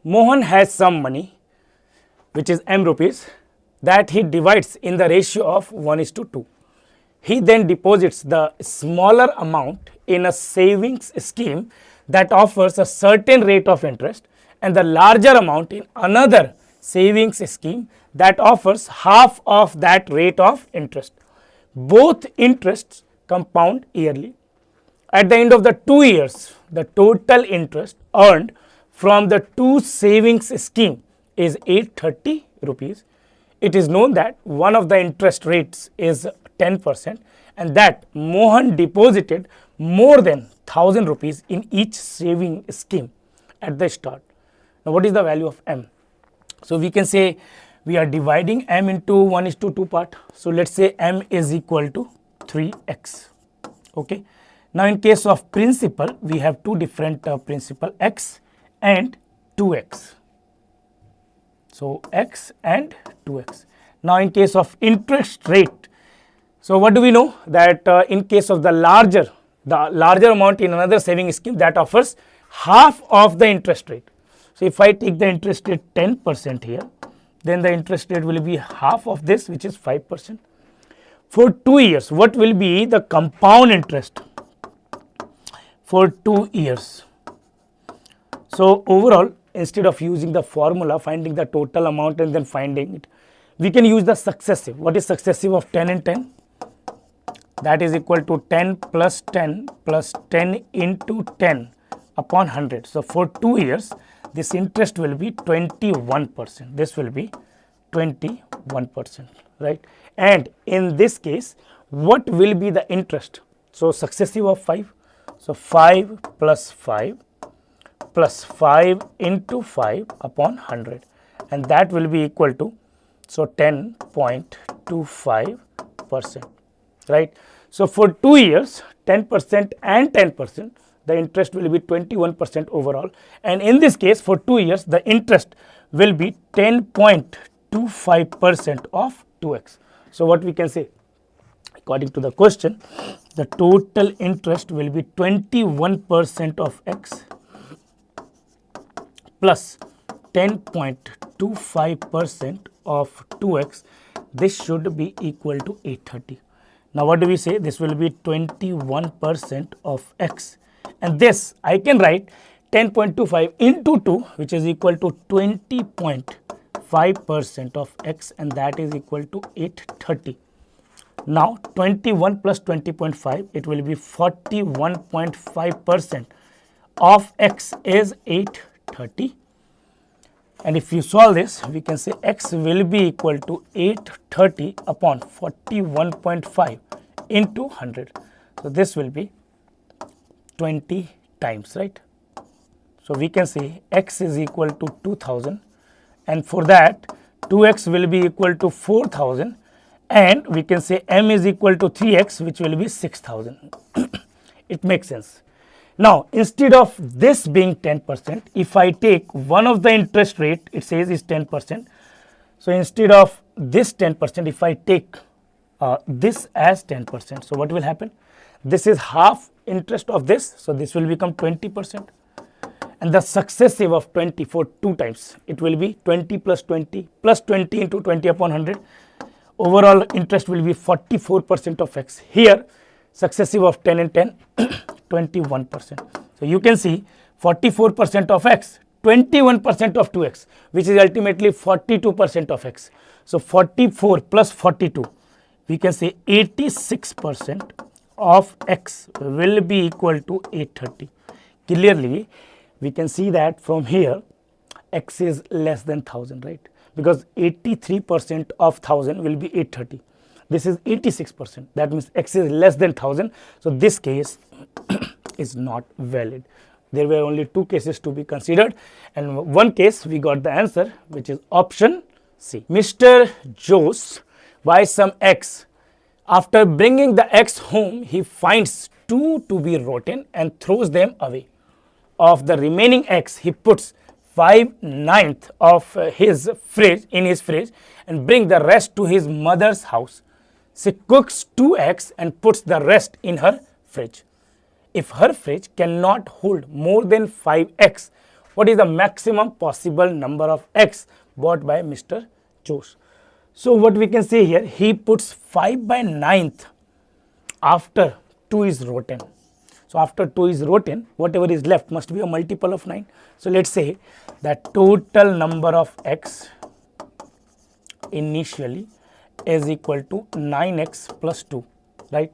Mohan has some money, which is m rupees, that he divides in the ratio of 1:2. He then deposits the smaller amount in a savings scheme that offers a certain rate of interest and the larger amount in another savings scheme that offers half of that rate of interest. Both interests compound yearly. At the end of the 2 years, the total interest earned from the two savings scheme is 830 rupees. It is known that one of the interest rates is 10% and that Mohan deposited more than 1000 rupees in each saving scheme at the start. Now, what is the value of m? So, we can say we are dividing m into 1:2 part. So, let us say m is equal to 3x. Okay. Now, in case of principal, we have two different principal, x and 2x. So, x and 2x. Now, in case of interest rate, so what do we know that in case of the larger amount in another saving scheme that offers half of the interest rate. So, if I take the interest rate 10% here, then the interest rate will be half of this, which is 5%. For 2 years, what will be the compound interest for 2 years? So, overall, instead of using the formula, finding the total amount and then finding it, we can use the successive. What is successive of 10 and 10? That is equal to 10 plus 10 plus 10 into 10 upon 100. So, for 2 years, this interest will be 21%. This will be 21%, right? And in this case, what will be the interest? So, successive of 5. So, 5 plus 5 plus 5 into 5 upon 100, and that will be equal to, so 10.25%, right. So, for 2 years 10% and 10%, the interest will be 21% overall, and in this case for 2 years the interest will be 10.25% of 2x. So, what we can say, according to the question, the total interest will be 21% of x plus 10.25% of 2x. This should be equal to 830. Now, what do we say? This will be 21% of x, and this I can write 10.25 into 2, which is equal to 20.5% of x, and that is equal to 830. Now, 21 plus 20.5, it will be 41.5% of x is 830. And if you solve this, we can say x will be equal to 830 upon 41.5 into 100. So, this will be 20 times, right. So, we can say x is equal to 2000, and for that 2x will be equal to 4000, and we can say m is equal to 3x, which will be 6000. It makes sense. Now, instead of this being 10%, if I take one of the interest rate, it says is 10%. So, instead of this 10%, if I take this as 10%, so what will happen? This is half interest of this, so this will become 20%, and the successive of 20 for 2 times, it will be 20 plus 20 plus 20 into 20 upon 100. Overall interest will be 44% of x. Here successive of 10 and 10, 21%. So, you can see 44% of x, 21% of 2x, which is ultimately 42% of x. So, 44 plus 42, we can say 86% of x will be equal to 830. Clearly, we can see that from here x is less than 1000, right, because 83% of 1000 will be 830. This is 86%, that means x is less than 1000. So, this case is not valid. There were only 2 cases to be considered, and one case we got the answer, which is option C. Mr. Jose buys some eggs. After bringing the eggs home, he finds 2 to be rotten and throws them away. Of the remaining eggs, he puts 5/9 of his fridge in his fridge and bring the rest to his mother's house. She cooks 2 eggs and puts the rest in her fridge. If her fridge cannot hold more than 5 eggs, What is the maximum possible number of x bought by Mr. Jose? So what we can say here, he puts 5 by 9th after 2 is written. So after 2 is written, whatever is left must be a multiple of 9. So let's say that total number of x initially is equal to 9x plus 2, right?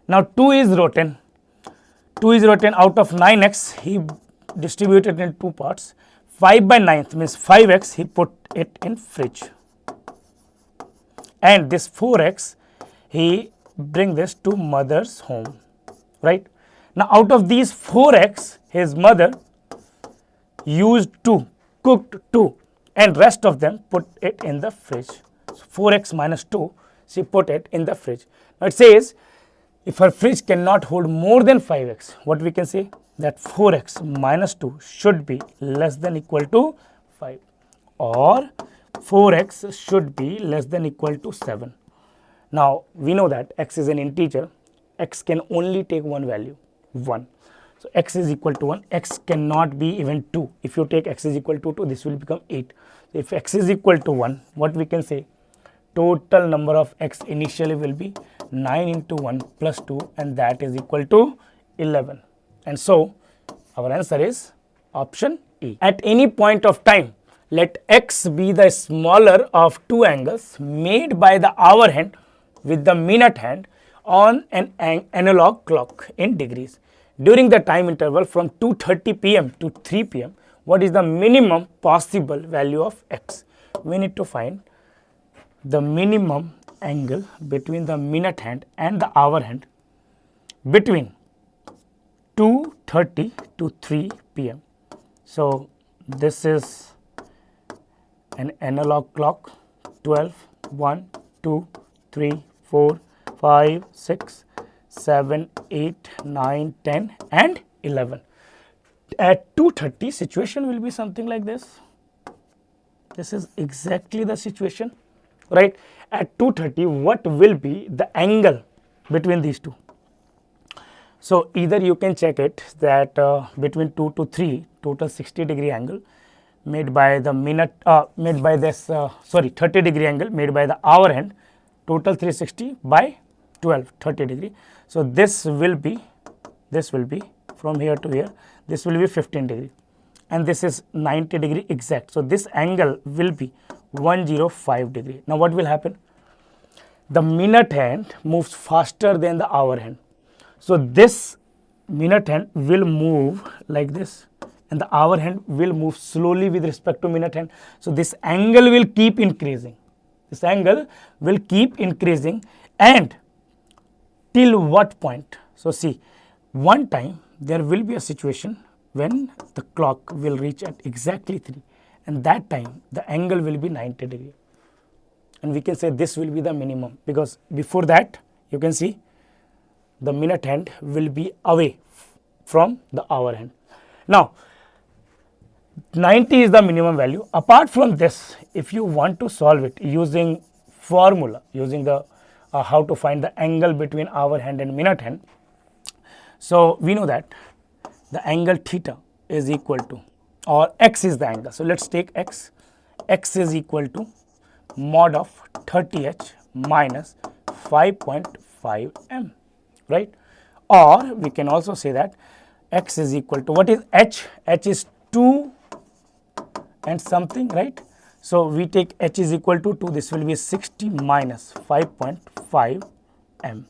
Now 2 is written. 2 is written out of 9x, he distributed in 2 parts. 5 by 9th means 5x, he put it in fridge. And this 4x, he bring this to mother's home, right? Now out of these 4x, his mother used 2, cooked 2, and rest of them put it in the fridge. So 4x minus 2, she put it in the fridge. Now it says, if her fridge cannot hold more than 5x, what we can say? That 4x minus 2 should be less than equal to 5, or 4x should be less than equal to 7. Now we know that x is an integer, x can only take one value, 1. So x is equal to 1, x cannot be even 2. If you take x is equal to 2, this will become 8. So if x is equal to 1, what we can say? Total number of x initially will be 9 into 1 plus 2, and that is equal to 11. And so our answer is option E. At any point of time, let x be the smaller of two angles made by the hour hand with the minute hand on an analog clock in degrees. During the time interval from 2:30 p.m. to 3 p.m., what is the minimum possible value of x? We need to find the minimum angle between the minute hand and the hour hand between 2:30 to 3 p.m. So this is an analog clock, 12, 1, 2, 3, 4, 5, 6, 7, 8, 9, 10 and 11. At 2:30, situation will be something like this. This is exactly the situation, right? At 2:30, what will be the angle between these two? So either you can check it that between 2 to 3, total 60-degree angle made by the minute, 30-degree angle made by the hour hand, total 360 by 12, 30-degree. So this will be from here to here, this will be 15-degree, and this is 90-degree exact. So this angle will be 105-degree. Now what will happen? The minute hand moves faster than the hour hand. So this minute hand will move like this, and the hour hand will move slowly with respect to minute hand. So this angle will keep increasing. This angle will keep increasing, and till what point? So see, one time there will be a situation when the clock will reach at exactly 3, and that time the angle will be 90-degree. And we can say this will be the minimum, because before that you can see the minute hand will be away from the hour hand. Now 90 is the minimum value. Apart from this, if you want to solve it using formula, using the how to find the angle between hour hand and minute hand, so we know that the angle theta is equal to, or x is the angle. So let's take x. X is equal to mod of 30h minus 5.5 m, right? Or we can also say that x is equal to, what is h? H is 2 and something, right? So we take h is equal to 2, this will be 60 minus 5.5 m.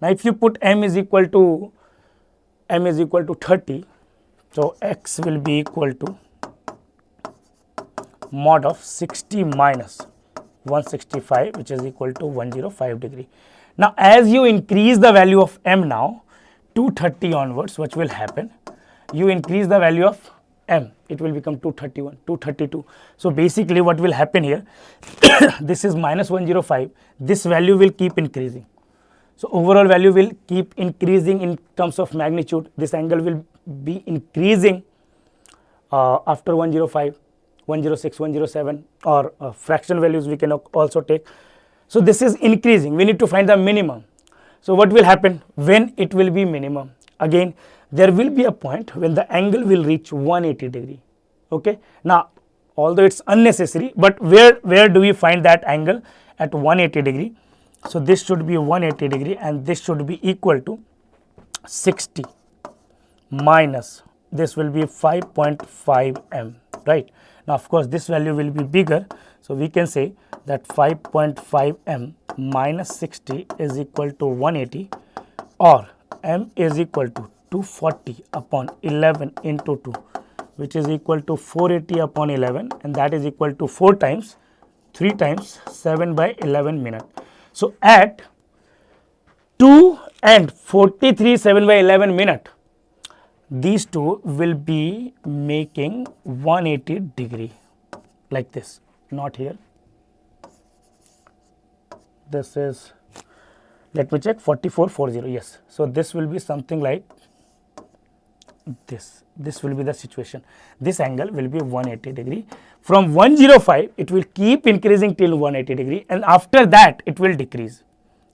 Now if you put m is equal to 30, so x will be equal to mod of 60 minus 165, which is equal to 105-degree. Now as you increase the value of m now, 230 onwards, what will happen? You increase the value of m, it will become 231, 232. So basically what will happen here, this is minus 105, this value will keep increasing. So overall value will keep increasing in terms of magnitude. This angle will be increasing after 105, 106, 107, or fraction values we can also take. So this is increasing. We need to find the minimum. So what will happen when it will be minimum? Again, there will be a point when the angle will reach 180 degree. Okay. Now, although it's unnecessary, but where do we find that angle? At 180 degree. So this should be 180 degree and this should be equal to 60 minus this will be 5.5 m, right? Now, of course, this value will be bigger. So we can say that 5.5 m minus 60 is equal to 180, or m is equal to 240 upon 11 into 2, which is equal to 480 upon 11, and that is equal to 4 times 3 times 7 by 11 minute. So at 2 and 43 7 by 11 minute, these two will be making 180 degree like this, not here. This is, let me check, 4440, yes. So this will be something like this. This will be the situation. This angle will be 180 degree. From 105, it will keep increasing till 180 degree, and after that it will decrease.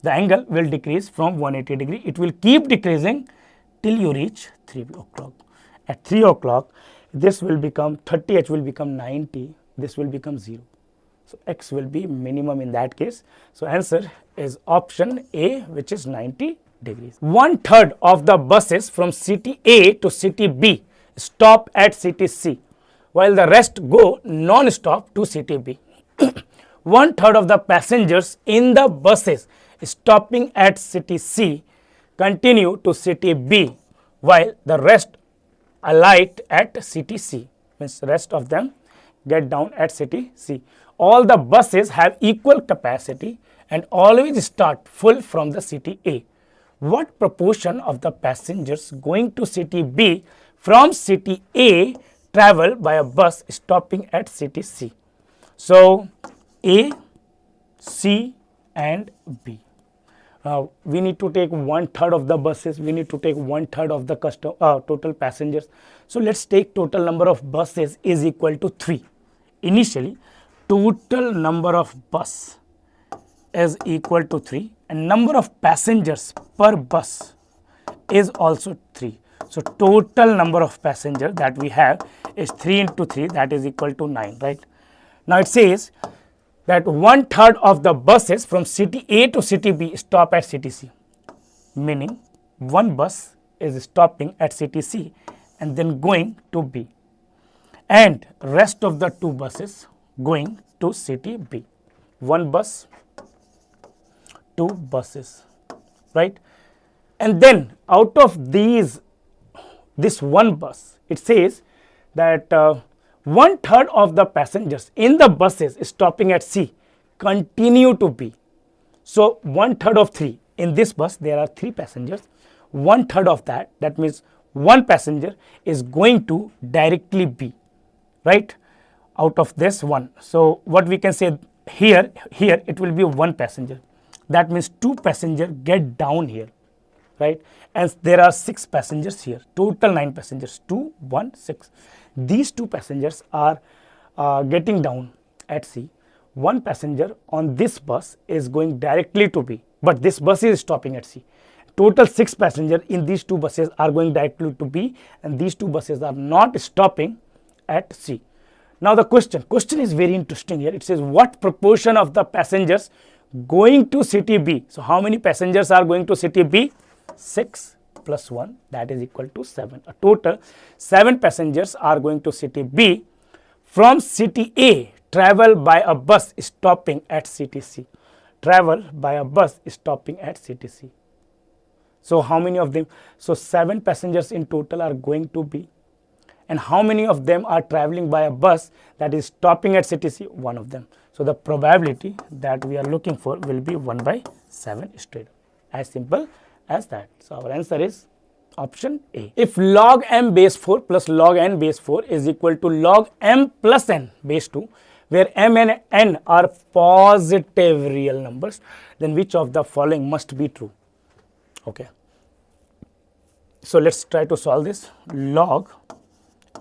The angle will decrease from 180 degree. It will keep decreasing till you reach 3 o'clock. At 3 o'clock, this will become 30, h will become 90, this will become 0. So x will be minimum in that case. So answer is option A, which is 90 degrees. 1/3 of the buses from city A to city B stop at city C, while the rest go non-stop to city B. 1/3 of the passengers in the buses stopping at city C continue to city B, while the rest alight at city C, means rest of them get down at city C. All the buses have equal capacity and always start full from the city A. What proportion of the passengers going to city B from city A travel by a bus stopping at city C? So A, C and B. Now we need to take 1/3 of the buses, we need to take 1/3 of the total passengers. So let's take total number of buses is equal to 3. Initially, total number of bus is equal to 3 and number of passengers per bus is also 3. So total number of passengers that we have is 3 into 3, that is equal to 9, right? Now it says that 1/3 of the buses from city A to city B stop at city C, meaning one bus is stopping at city C and then going to B, and rest of the 2 buses going to city B. One bus, 2 buses, right? And then out of these, this one bus, it says that 1/3 of the passengers in the buses stopping at C continue to B. So 1/3 of 3, in this bus there are 3 passengers, 1/3 of that, that means one passenger is going to directly B, right, out of this one. So what we can say here it will be one passenger, that means 2 passengers get down here, right, and there are 6 passengers here, total 9 passengers, 2, 1, 6. These 2 passengers are getting down at C. One passenger on this bus is going directly to B, but this bus is stopping at C. Total 6 passengers in these 2 buses are going directly to B, and these 2 buses are not stopping at C. Now the question is very interesting here. It says what proportion of the passengers going to city B? So how many passengers are going to city B? 6 plus 1, that is equal to 7. A total 7 passengers are going to city B. From city A, travel by a bus stopping at city C. Travel by a bus stopping at city C. So how many of them? So 7 passengers in total are going to B. And how many of them are traveling by a bus that is stopping at city C? 1 of them. So the probability that we are looking for will be 1/7 straight. As simple as that. So our answer is option A. If log m base 4 plus log n base 4 is equal to log m plus n base 2, where m and n are positive real numbers, then which of the following must be true? Okay. So let's try to solve this. Log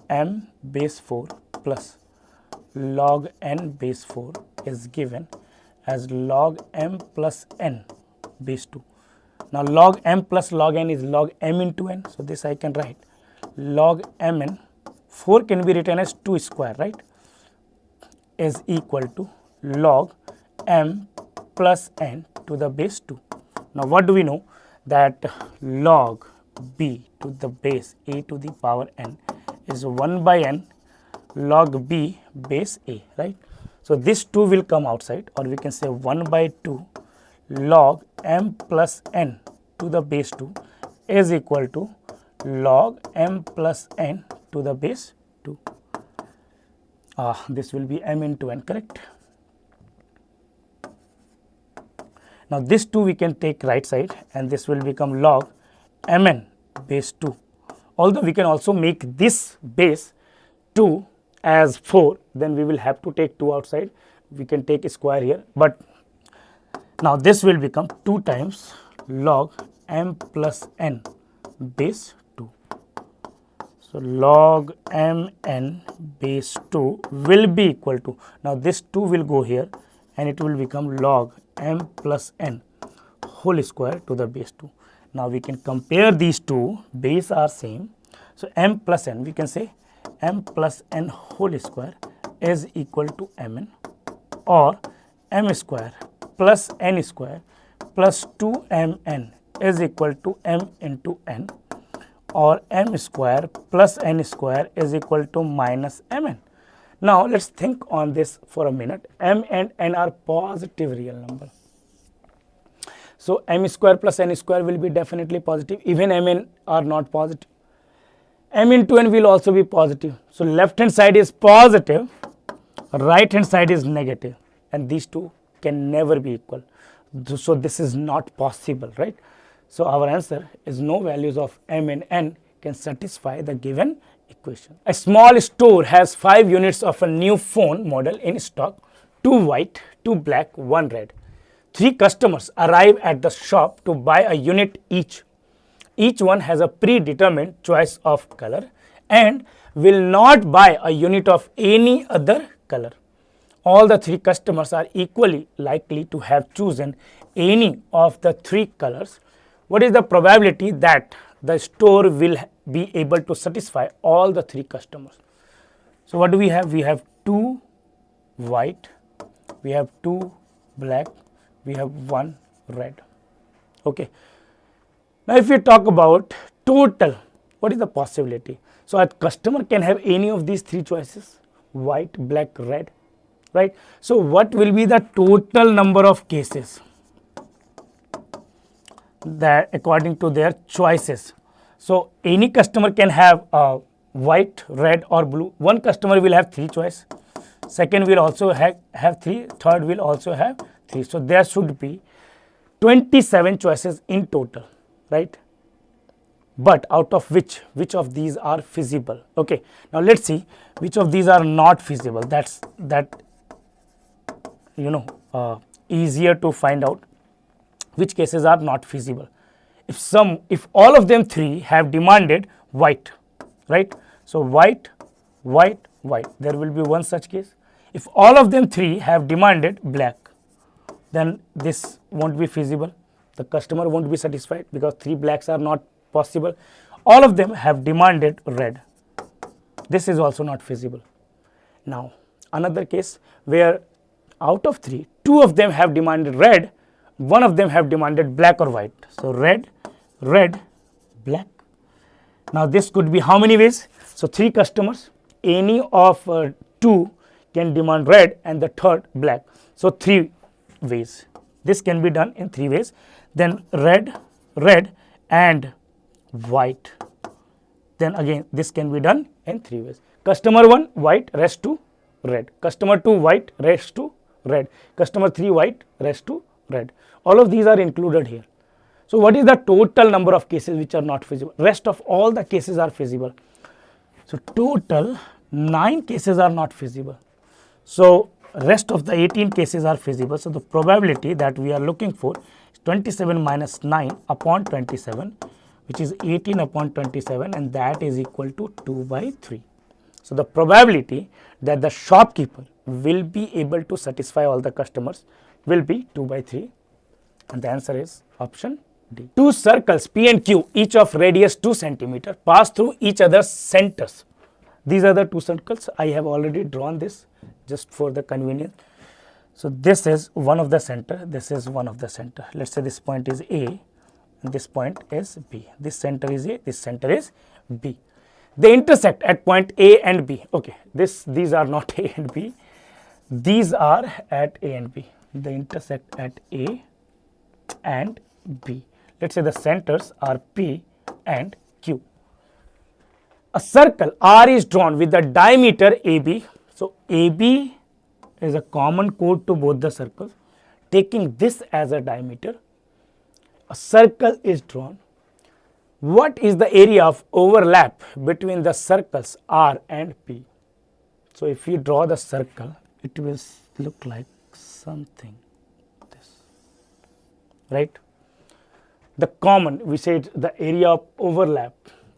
m base 4 plus log n base 4 is given as log m plus n base 2. Now log m plus log n is log m into n. So this I can write log mn 4 can be written as 2 square, right, is equal to log m plus n to the base 2. Now what do we know? That log b to the base a to the power n is 1 by n log b base a, right. So this 2 will come outside, or we can say 1 by 2 log m plus n to the base 2 is equal to log m plus n to the base 2. This will be m into n, correct? Now this 2 we can take right side, and this will become log mn base 2. Although we can also make this base 2 as 4, then we will have to take 2 outside. We can take a square here, but now this will become 2 times log m plus n base 2. So log mn base 2 will be equal to, now this 2 will go here and it will become log m plus n whole square to the base 2. Now we can compare these two, base are same. So m plus n, we can say m plus n whole square is equal to mn, or m square plus n square plus 2mn is equal to m into n, or m square plus n square is equal to minus mn. Now let's think on this for a minute. M and n are positive real number. So m square plus n square will be definitely positive. Even mn are not positive. M into n will also be positive. So left hand side is positive, right hand side is negative, and these two can never be equal. So this is not possible, right? So our answer is no values of m and n can satisfy the given equation. A small store has 5 units of a new phone model in stock, 2 white, 2 black, 1 red. 3 customers arrive at the shop to buy a unit each. Each one has a predetermined choice of color and will not buy a unit of any other color. All the 3 customers are equally likely to have chosen any of the 3 colors. What is the probability that the store will be able to satisfy all the 3 customers? So what do we have? We have 2 white, we have 2 black, we have 1 red. Okay. Now if we talk about total, what is the possibility? So a customer can have any of these 3 choices, white, black, red, right? So what will be the total number of cases that according to their choices? So any customer can have white, red or blue. One customer will have 3 choices, second will also have 3, third will also have 3. So there should be 27 choices in total, right? But out of which of these are feasible? Okay, now let's see which of these are not feasible. That's easier to find out which cases are not feasible. If all of them 3 have demanded white, right? So white, white, white, there will be one such case. If all of them 3 have demanded black, then this won't be feasible. The customer won't be satisfied because 3 blacks are not possible. All of them have demanded red. This is also not feasible. Now another case where out of 3, 2 of them have demanded red, 1 of them have demanded black or white. So red, red, black. Now this could be how many ways? So 3 customers, any of 2 can demand red and the third black. So 3 ways. This can be done in 3 ways. Then red, red and white. Then again this can be done in 3 ways. Customer 1 white, rest 2 red. Customer 2 white, rest 2 red. Customer 3 white, rest 2 red. All of these are included here. So what is the total number of cases which are not feasible? Rest of all the cases are feasible. So total 9 cases are not feasible. So rest of the 18 cases are feasible. So the probability that we are looking for is 27 minus 9 upon 27, which is 18 upon 27, and that is equal to 2 by 3. So the probability that the shopkeeper will be able to satisfy all the customers will be 2 by 3, and the answer is option D. 2 circles P and Q, each of radius 2 cm, pass through each other's centers. These are the two circles. I have already drawn this just for the convenience. So this is one of the center, this is one of the center. Let's say this point is A and this point is B. This center is A, this center is B. They intersect at point A and B. Okay, these are not A and B. These are at A and B. They intersect at A and B. Let's say the centers are P and Q. A circle R is drawn with the diameter AB. So AB is a common chord to both the circles. Taking this as a diameter, a circle is drawn. What is the area of overlap between the circles R and P? So if you draw the circle, it will look like something this, right? The common, we said the area of overlap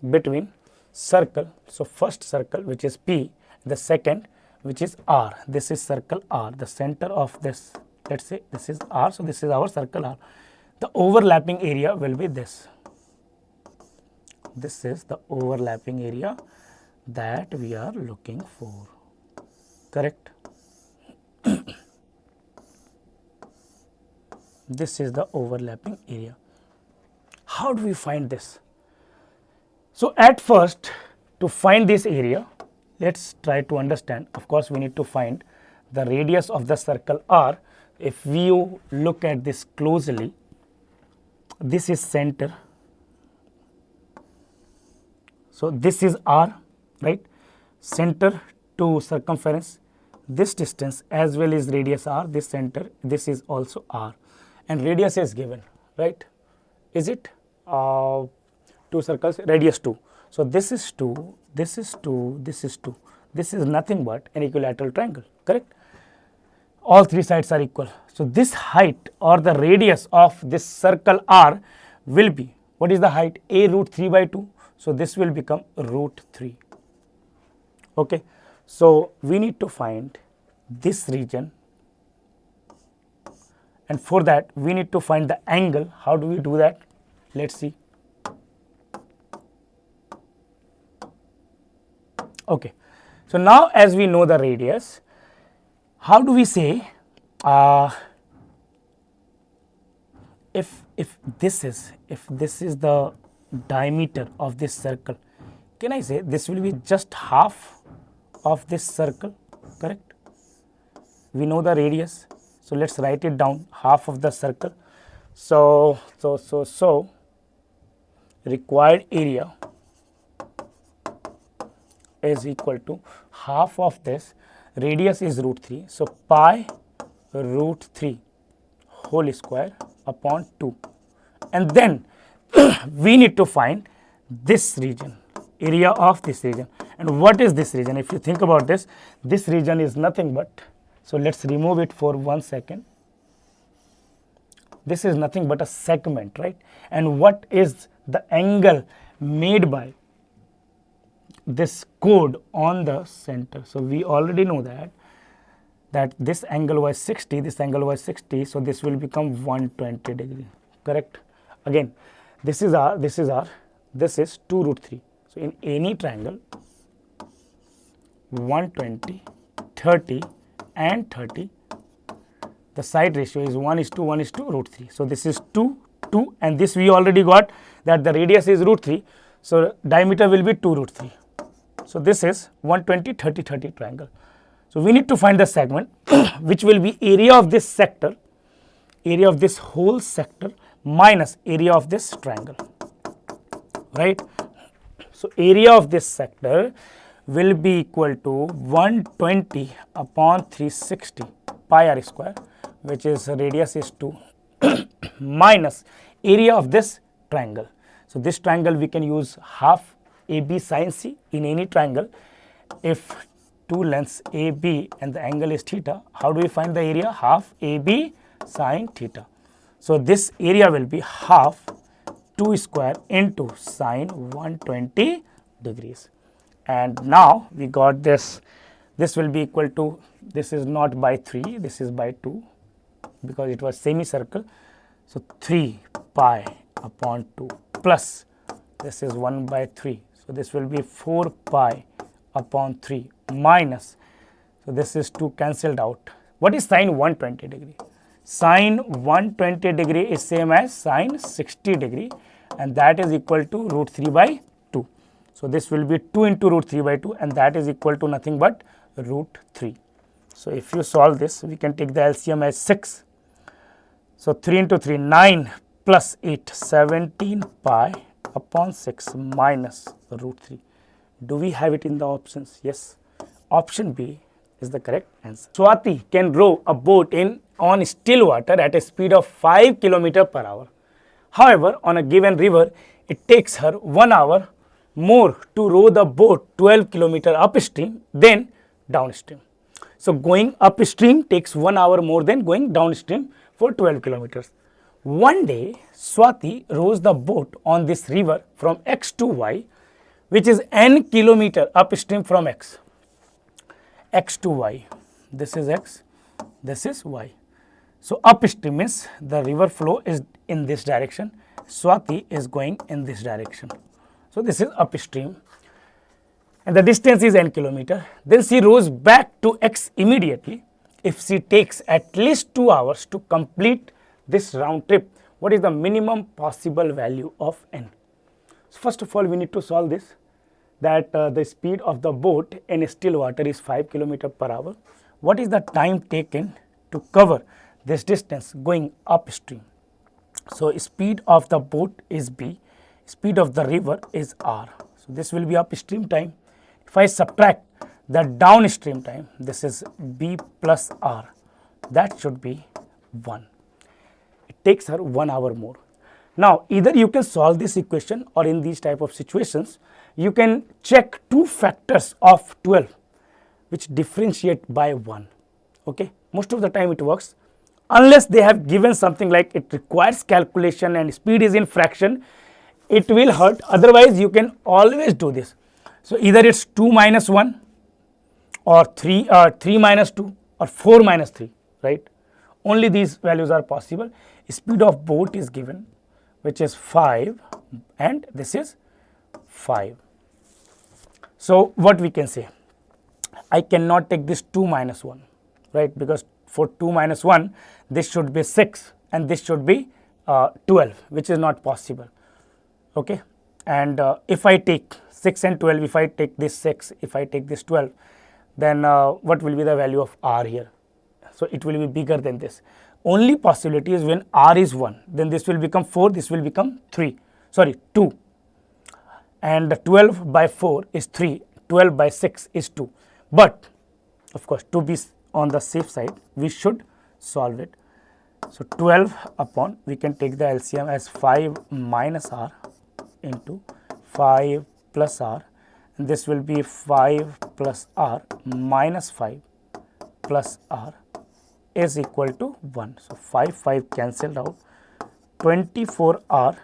between circle. So first circle, which is P, the second, which is R. This is circle R, the center of this, let's say this is R, so this is our circle R. The overlapping area will be this. This is the overlapping area that we are looking for, correct? This is the overlapping area. How do we find this? So at first, to find this area, let's try to understand. Of course, we need to find the radius of the circle R. If you look at this closely, this is center. So this is R, right? Center to circumference. This distance as well as radius R, this center, this is also R. And radius is given, right? Is it? Two circles, radius 2. So this is 2, this is 2, this is 2. This is nothing but an equilateral triangle, correct? All three sides are equal. So this height or the radius of this circle R will be, what is the height? A root 3 by 2. So this will become root 3. Okay. So we need to find this region, and for that we need to find the angle. How do we do that? Let's see. Okay. So now as we know the radius, how do we say if this is the diameter of this circle, can I say this will be just half of this circle, correct? We know the radius, so let's write it down, half of the circle. So required area is equal to half of this. Radius is root 3, so pi root 3 whole square upon 2, and then we need to find this region, area of this region. And what is this region? If you think about this region is nothing but, so let's remove it for 1 second. This is nothing but a segment, right? And what is the angle made by this chord on the center? So we already know that this angle was 60, this angle was 60, so this will become 120 degree, correct? Again, this is R, this is R, this is 2 root 3. So in any triangle, 120, 30 and 30, the side ratio is 1:1 root 3. So this is 2, 2, and this we already got that the radius is root 3. So diameter will be 2 root 3. So this is 120, 30, 30 triangle. So we need to find the segment which will be area of this sector, area of this whole sector minus area of this triangle, right? So area of this sector will be equal to 120 upon 360 pi r square, which is radius is 2 minus area of this triangle. So this triangle we can use half AB sin C in any triangle. If two lengths AB and the angle is theta, how do we find the area? Half AB sin theta. So this area will be half 2 square into sin 120 degrees. And now we got this. This will be equal to, this is not by 3, this is by 2 because it was semicircle. So 3 pi upon 2 plus this is 1 by 3. So this will be 4 pi upon 3 minus, so this is 2 cancelled out. What is sine 120 degree? Sine 120 degree is same as sine 60 degree, and that is equal to root 3 by 2. So this will be 2 into root 3 by 2, and that is equal to nothing but root 3. So if you solve this, we can take the LCM as 6. So 3 into 3, 9 plus 8, 17 pi upon 6 minus root 3. Do we have it in the options? Yes. Option B is the correct answer. Swati can row a boat on still water at a speed of 5 km per hour. However, on a given river, it takes her 1 hour more to row the boat 12 km upstream than downstream. So going upstream takes 1 hour more than going downstream for 12 kilometers. One day, Swati rows the boat on this river from X to Y, which is n kilometer upstream from X. X to Y. This is X, this is Y. So upstream means the river flow is in this direction. Swati is going in this direction. So this is upstream, and the distance is n kilometer. Then she rows back to X immediately. If she takes at least 2 hours to complete this round trip, what is the minimum possible value of n? So first of all, we need to solve this, that the speed of the boat in still water is 5 km per hour. What is the time taken to cover this distance going upstream? So speed of the boat is B, speed of the river is R. So this will be upstream time. If I subtract the downstream time, this is B plus R, that should be 1. It takes her 1 hour more. Now either you can solve this equation, or in these type of situations you can check 2 factors of 12 which differentiate by 1. Okay, most of the time it works, unless they have given something like it requires calculation and speed is in fraction, it will hurt. Otherwise you can always do this. So either it's 2 minus 1 or 3 minus 2 or 4 minus 3, right? Only these values are possible. Speed of boat is given, which is 5, and this is 5. So what we can say, I cannot take this 2 minus 1, right? Because for 2 minus 1, this should be 6 and this should be 12, which is not possible. Okay, and if I take 6 and 12, if I take this 6, if I take this 12, then what will be the value of R here? So it will be bigger than this. Only possibility is when R is 1, then this will become 4, this will become 2, and 12 by 4 is 3, 12 by 6 is 2. But of course, to be on the safe side, we should solve it. So 12 upon, we can take the LCM as 5 minus R into 5 plus R, and this will be 5 plus R minus 5 plus R is equal to 1. So 5 cancelled out. 24R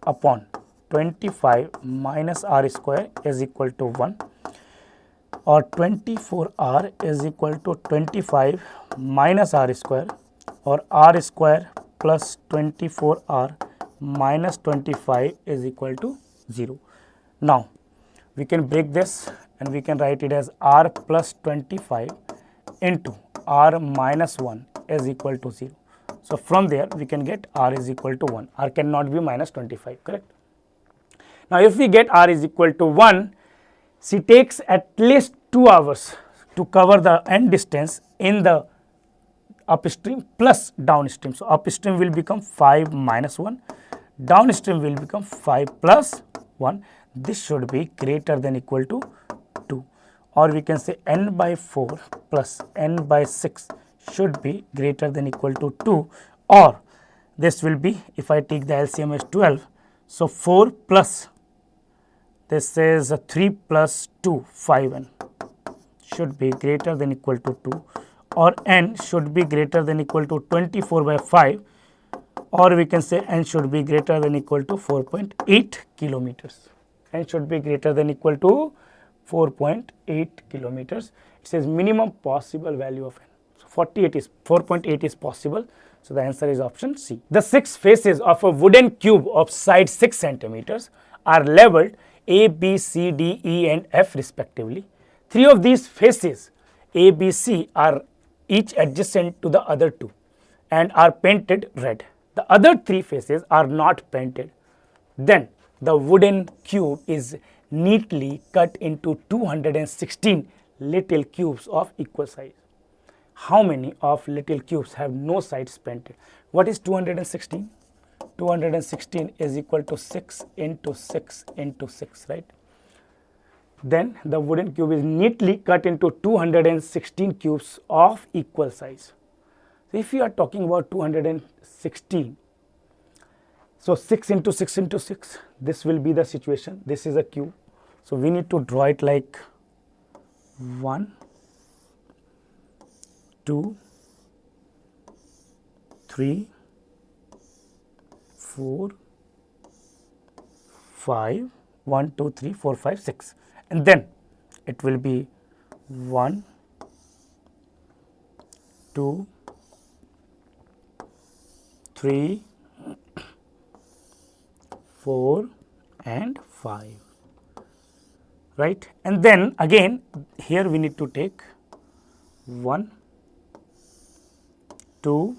upon 25 minus R square is equal to 1, or 24R is equal to 25 minus R square, or R square plus 24R minus 25 is equal to 0. Now we can break this and we can write it as R plus 25 into R minus 1 is equal to 0. So from there we can get R is equal to 1. R cannot be minus 25, correct? Now if we get R is equal to 1, she takes at least 2 hours to cover the end distance in the upstream plus downstream. So upstream will become 5 minus 1, downstream will become 5 plus 1. This should be greater than equal to 2, or we can say n by 4 plus n by 6 should be greater than equal to 2, or this will be, if I take the LCM as 12, so 4 plus, this is 3 plus 2, 5n should be greater than equal to 2, or n should be greater than equal to 24 by 5, or we can say n should be greater than equal to 4.8 kilometers. N should be greater than equal to 4.8 kilometers. It says minimum possible value of n. So 4.8 is possible. So the answer is option C. The 6 faces of a wooden cube of side 6 centimeters are leveled A, B, C, D, E and F respectively. Three of these faces A, B, C are each adjacent to the other two and are painted red. The other three faces are not painted. Then the wooden cube is neatly cut into 216 little cubes of equal size. How many of little cubes have no sides painted? What is 216? 216 is equal to 6 into 6 into 6, right? Then the wooden cube is neatly cut into 216 cubes of equal size. So if you are talking about 216, so 6 into 6 into 6, this will be the situation. This is a cube. So we need to draw it like 1, 2, 3, 4, 5, 1, 2, 3, 4, 5, 6. And then it will be 1, 2, 3, 4 and 5, right? And then again here we need to take 1, 2,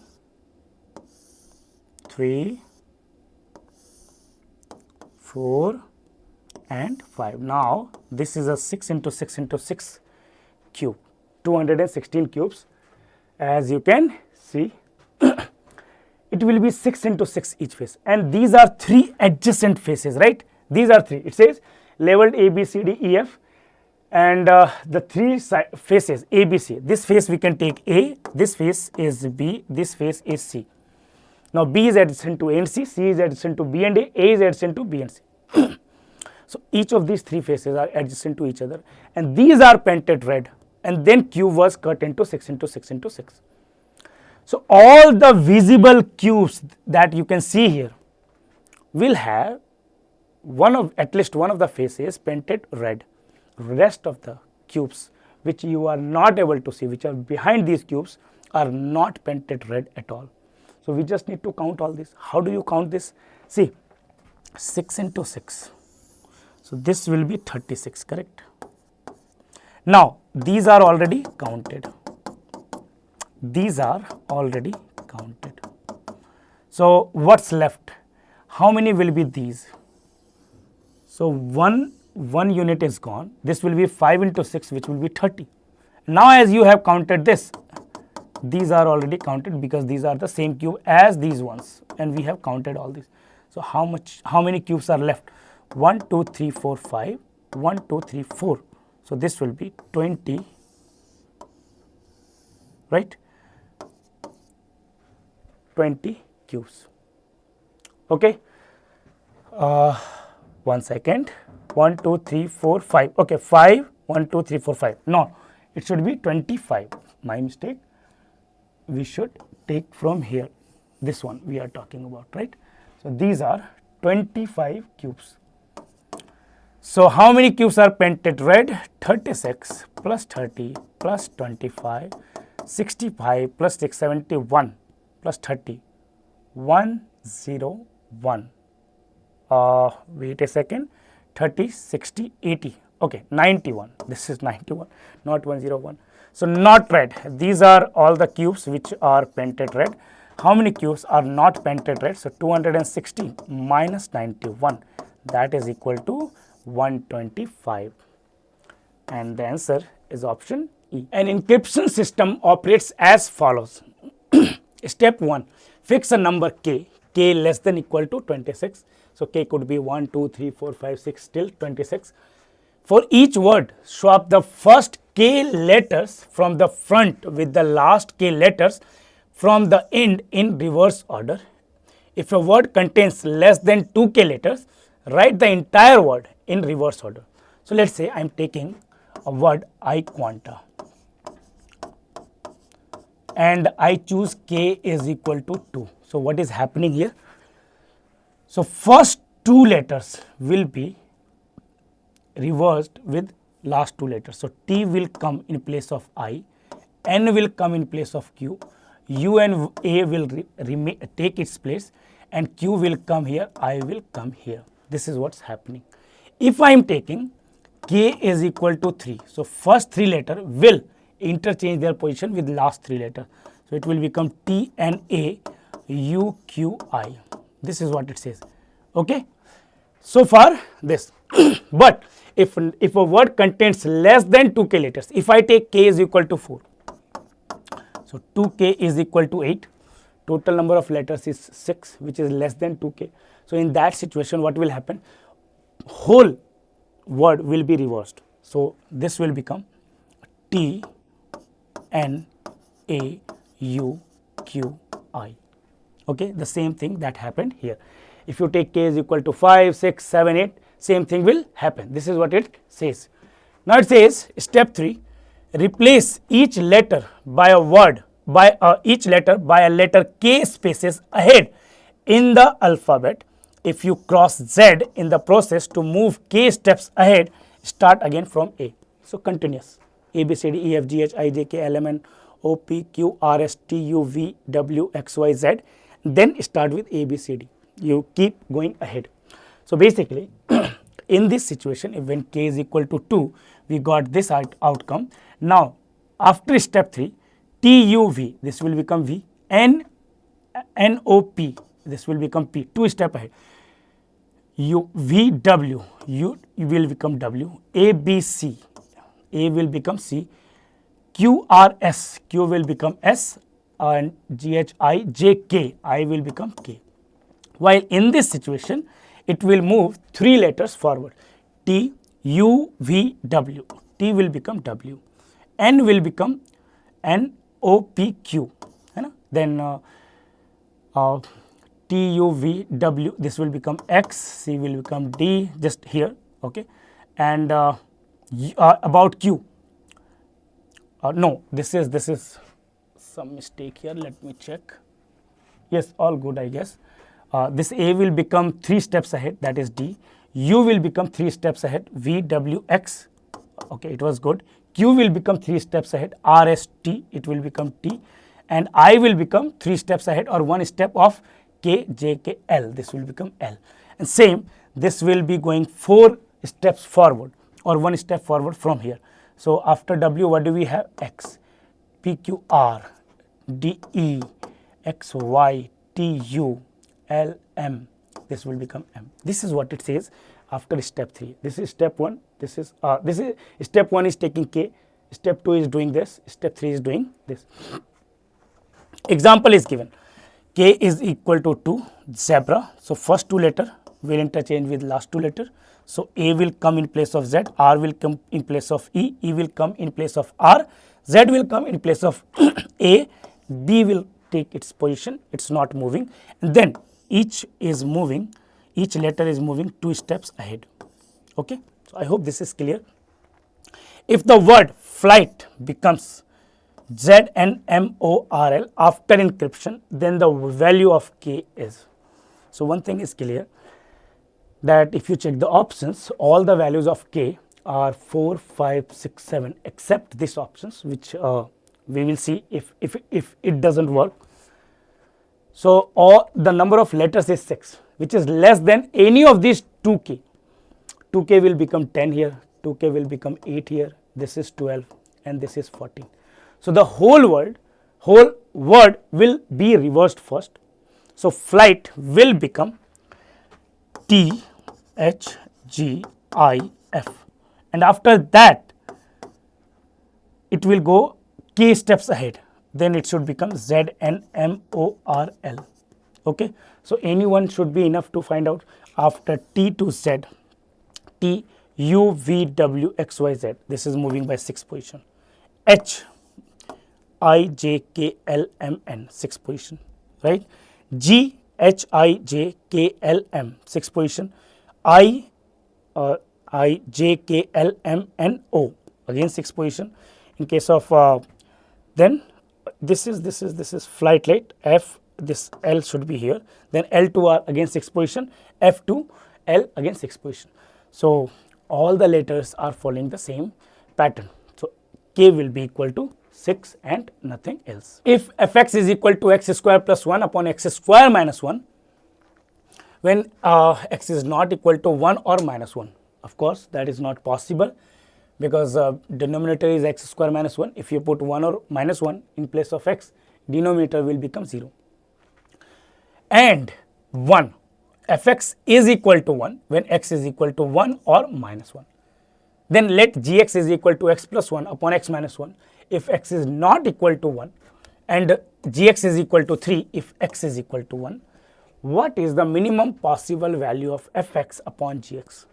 3, 4 and 5. Now this is a 6 into 6 into 6 cube, 216 cubes. As you can see, it will be 6 into 6 each face, and these are three adjacent faces, right? These are three. It says labeled A, B, C, D, E, F, and the three faces A, B, C. This face we can take A, this face is B, this face is C. Now B is adjacent to A and C, C is adjacent to B and A is adjacent to B and C. So each of these three faces are adjacent to each other, and these are painted red, and then cube was cut into 6 into 6 into 6. So all the visible cubes that you can see here will have at least one of the faces painted red. Rest of the cubes which you are not able to see, which are behind these cubes, are not painted red at all. So we just need to count all this. How do you count this? See, 6 into 6. So this will be 36, correct? Now these are already counted. These are already counted. So what's left? How many will be these? So one unit is gone. This will be 5 into 6, which will be 30. Now as you have counted this, these are already counted because these are the same cube as these ones, and we have counted all these. So how many cubes are left? 1, 2, 3, 4, 5, 1, 2, 3, 4. So this will be 20, right? 20 cubes. Okay. 1 second. 1, 2, 3, 4, 5. Okay, 5, 1, 2, 3, 4, 5. No, it should be 25. My mistake. We should take from here. This one we are talking about, right? So these are 25 cubes. So how many cubes are painted red? 36 plus 30 plus 25, 65 plus 6, 71 plus 30, 101. Wait a second, 30, 60, 80. Okay, 91. This is 91, not 101. So not red. These are all the cubes which are painted red. How many cubes are not painted red? So 260 minus 91, that is equal to 125, and the answer is option E. An encryption system operates as follows. Step 1, fix a number k less than equal to 26. So k could be 1, 2, 3, 4, 5, 6 till 26. For each word, swap the first k letters from the front with the last k letters from the end in reverse order. If a word contains less than 2k letters, write the entire word in reverse order. So let's say I am taking a word iQuanta, and I choose k is equal to 2. So what is happening here? So first two letters will be reversed with last two letters. So T will come in place of I, N will come in place of Q, U and A will take its place, and Q will come here, I will come here. This is what's happening. If I am taking k is equal to 3. So first 3 letter will interchange their position with last 3 letter. So it will become T N A U Q I. This is what it says. Okay. So far this. But if a word contains less than 2k letters, if I take k is equal to 4, so 2k is equal to 8, total number of letters is 6, which is less than 2k. So in that situation, what will happen? Whole word will be reversed. So this will become T N A U Q I. Okay, the same thing that happened here. If you take k is equal to 5, 6, 7, 8, same thing will happen. This is what it says. Now it says step 3, replace each letter by a word by a letter k spaces ahead in the alphabet. If you cross Z in the process to move k steps ahead, start again from A. So continuous. A, B, C, D, E, F, G, H, I, J, K, L, M, N, O, P, Q, R, S, T, U, V, W, X, Y, Z. Then start with A, B, C, D. You keep going ahead. So basically, in this situation, if when k is equal to 2, we got this outcome. Now, after step 3, T, U, V, this will become V. N, O, P, this will become P. 2 step ahead. U, V, W, U will become W. A, B, C, A will become C. Q, R, S, Q will become S. And G, H, I, J, K, I will become K. While in this situation, it will move 3 letters forward. T, U, V, W. T will become W. N will become N, O, P, Q. Then T, U, V, W. This will become X. C will become D. Just here. Okay. And about Q. No, this is some mistake here. Let me check. Yes, all good, I guess. This A will become 3 steps ahead, that is D. U will become 3 steps ahead, V, W, X. Okay, it was good. Q will become 3 steps ahead, R, S, T. It will become T. And I will become 3 steps ahead or 1 step of K, J, K, L. This will become L. And same, this will be going 4 steps forward or 1 step forward from here. So after W, what do we have? X, P, Q, R, D, E, X, Y, T, U, L, M. This will become M. This is what it says after step 3. This is step 1. This is step 1 is taking K. Step 2 is doing this. Step 3 is doing this. Example is given. K is equal to 2, zebra. So first 2 letter will interchange with last 2 letter. So A will come in place of Z, R will come in place of E, E will come in place of R, Z will come in place of A, B will take its position, it's not moving, and then each letter is moving 2 steps ahead. Okay, so I hope this is clear. If the word flight becomes ZNMORL after encryption, then the value of K is. So one thing is clear, that if you check the options, all the values of K are 4, 5, 6, 7, except these options, which we will see if it doesn't work. So all the number of letters is 6, which is less than any of these 2K. 2K will become 10 here, 2K will become 8 here, this is 12 and this is 14. So the whole word will be reversed first. So flight will become T, H, G, I, F, and after that it will go K steps ahead, then it should become Z, N, M, O, R, L. Okay, so anyone should be enough to find out. After T to Z, T, U, V, W, X, Y, Z, this is moving by 6th position. H, I, J, K, L, M, N, 6th position, right? G, H, I, J, K, L, M, 6th position. I, J, K, L, M, N, O, again 6th position. In case of then this is flight rate. F, this L should be here. Then L to R again 6th position. F to L again 6th position. So all the letters are following the same pattern. So K will be equal to 6 and nothing else. If fx is equal to x square plus 1 upon x square minus 1, when x is not equal to 1 or minus 1. Of course, that is not possible because denominator is x square minus 1. If you put 1 or minus 1 in place of x, denominator will become 0. And 1, fx is equal to 1 when x is equal to 1 or minus 1. Then let gx is equal to x plus 1 upon x minus 1 if x is not equal to 1, and gx is equal to 3 if x is equal to 1. What is the minimum possible value of fx upon gx?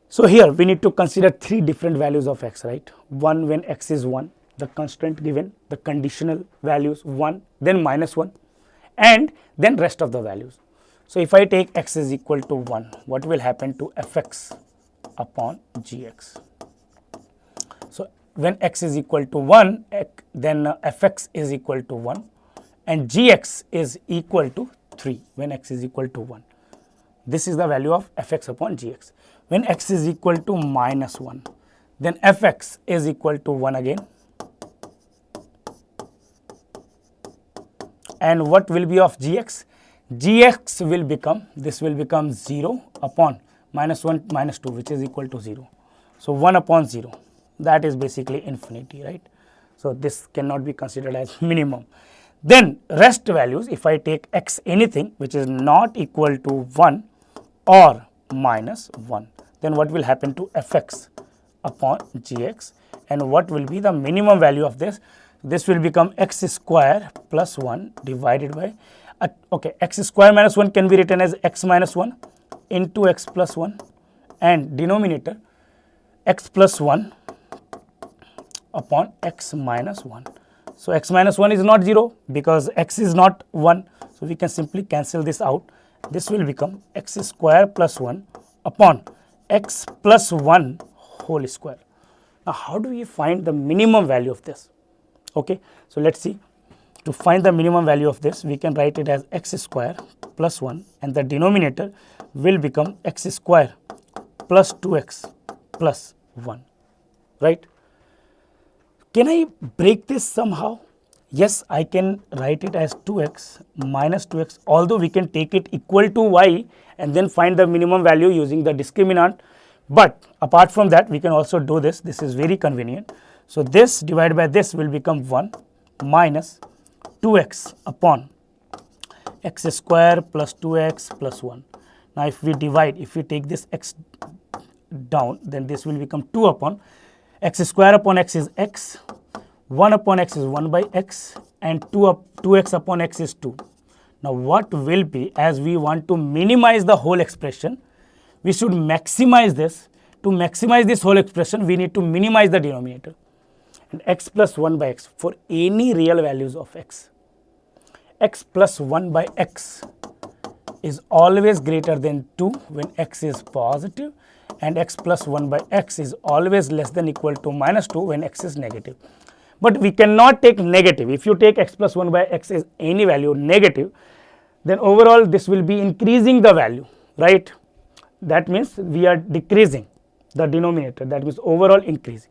So here we need to consider 3 different values of x, right? 1 when x is 1, the constant given, the conditional values 1, then minus 1, and then rest of the values. So if I take x is equal to 1, what will happen to fx upon gx? So when x is equal to 1, then fx is equal to 1 and gx is equal to 3 when x is equal to 1. This is the value of fx upon gx. When x is equal to minus 1, then fx is equal to 1 again. And what will be of gx? Gx will become, this will become 0 upon minus 1 minus 2, which is equal to 0. So 1 upon 0, that is basically infinity, right? So this cannot be considered as minimum. Then rest values, if I take x anything which is not equal to 1 or minus 1, then what will happen to fx upon gx, and what will be the minimum value of this? This will become x square plus 1 divided by, x square minus 1 can be written as x minus 1 into x plus 1, and denominator x plus 1 upon x minus 1. So x minus 1 is not 0 because x is not 1. So we can simply cancel this out. This will become x square plus 1 upon x plus 1 whole square. Now how do we find the minimum value of this? Okay, so let's see. To find the minimum value of this, we can write it as x square plus 1, and the denominator will become x square plus 2x plus 1, right? Can I break this somehow? Yes, I can write it as 2x minus 2x, although we can take it equal to y and then find the minimum value using the discriminant. But apart from that, we can also do this. This is very convenient. So this divided by this will become 1 minus 2x upon x square plus 2x plus 1. Now if we divide, if we take this x down, then this will become 2 upon x square upon x is x, 1 upon x is 1 by x, and 2x upon x is 2. Now what will be, as we want to minimize the whole expression, we should maximize this. To maximize this whole expression, we need to minimize the denominator. And x plus 1 by x for any real values of x. X plus 1 by x is always greater than 2 when x is positive, and x plus 1 by x is always less than equal to minus 2 when x is negative. But we cannot take negative. If you take x plus 1 by x is any value negative, then overall this will be increasing the value, right? That means we are decreasing the denominator, that means overall increasing.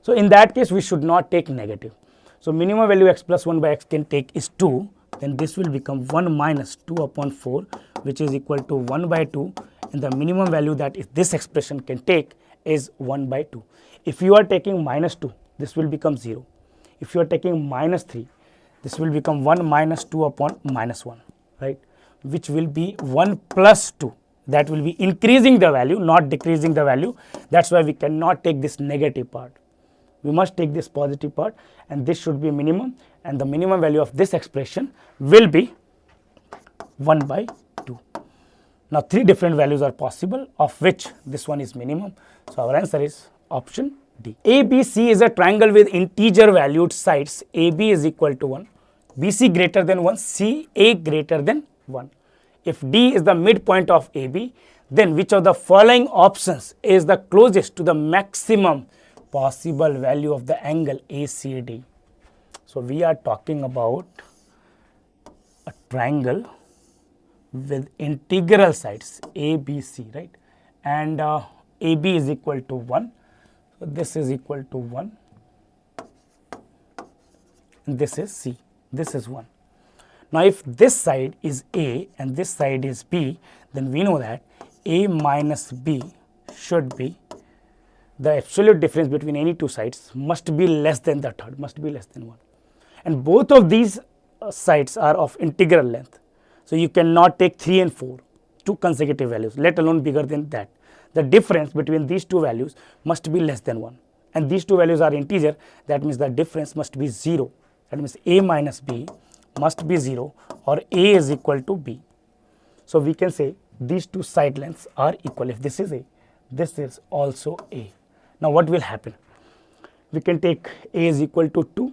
So in that case, we should not take negative. So minimum value x plus 1 by x can take is 2, then this will become 1 minus 2 upon 4, which is equal to 1 by 2, and the minimum value that this expression can take is 1 by 2. If you are taking minus 2, this will become 0. If you are taking minus 3, this will become 1 minus 2 upon minus 1, right, which will be 1 plus 2. That will be increasing the value, not decreasing the value. That's why we cannot take this negative part. We must take this positive part, and this should be minimum, and the minimum value of this expression will be 1 by 2. Now 3 different values are possible, of which this one is minimum. So our answer is option D. ABC is a triangle with integer valued sides. AB is equal to 1, BC greater than 1, CA greater than 1. If D is the midpoint of AB, then which of the following options is the closest to the maximum possible value of the angle ACD? So we are talking about a triangle with integral sides ABC, right? And AB is equal to 1. So this is equal to 1. And this is C. This is 1. Now if this side is A and this side is B, then we know that a minus b should be the absolute difference between any two sides must be less than the third, must be less than 1. And both of these sides are of integral length. So you cannot take 3 and 4, two consecutive values, let alone bigger than that. The difference between these two values must be less than 1. And these two values are integer, that means the difference must be 0. That means a minus b must be 0 or a is equal to b. So we can say these two side lengths are equal. If this is a, this is also a. Now what will happen? We can take a is equal to 2.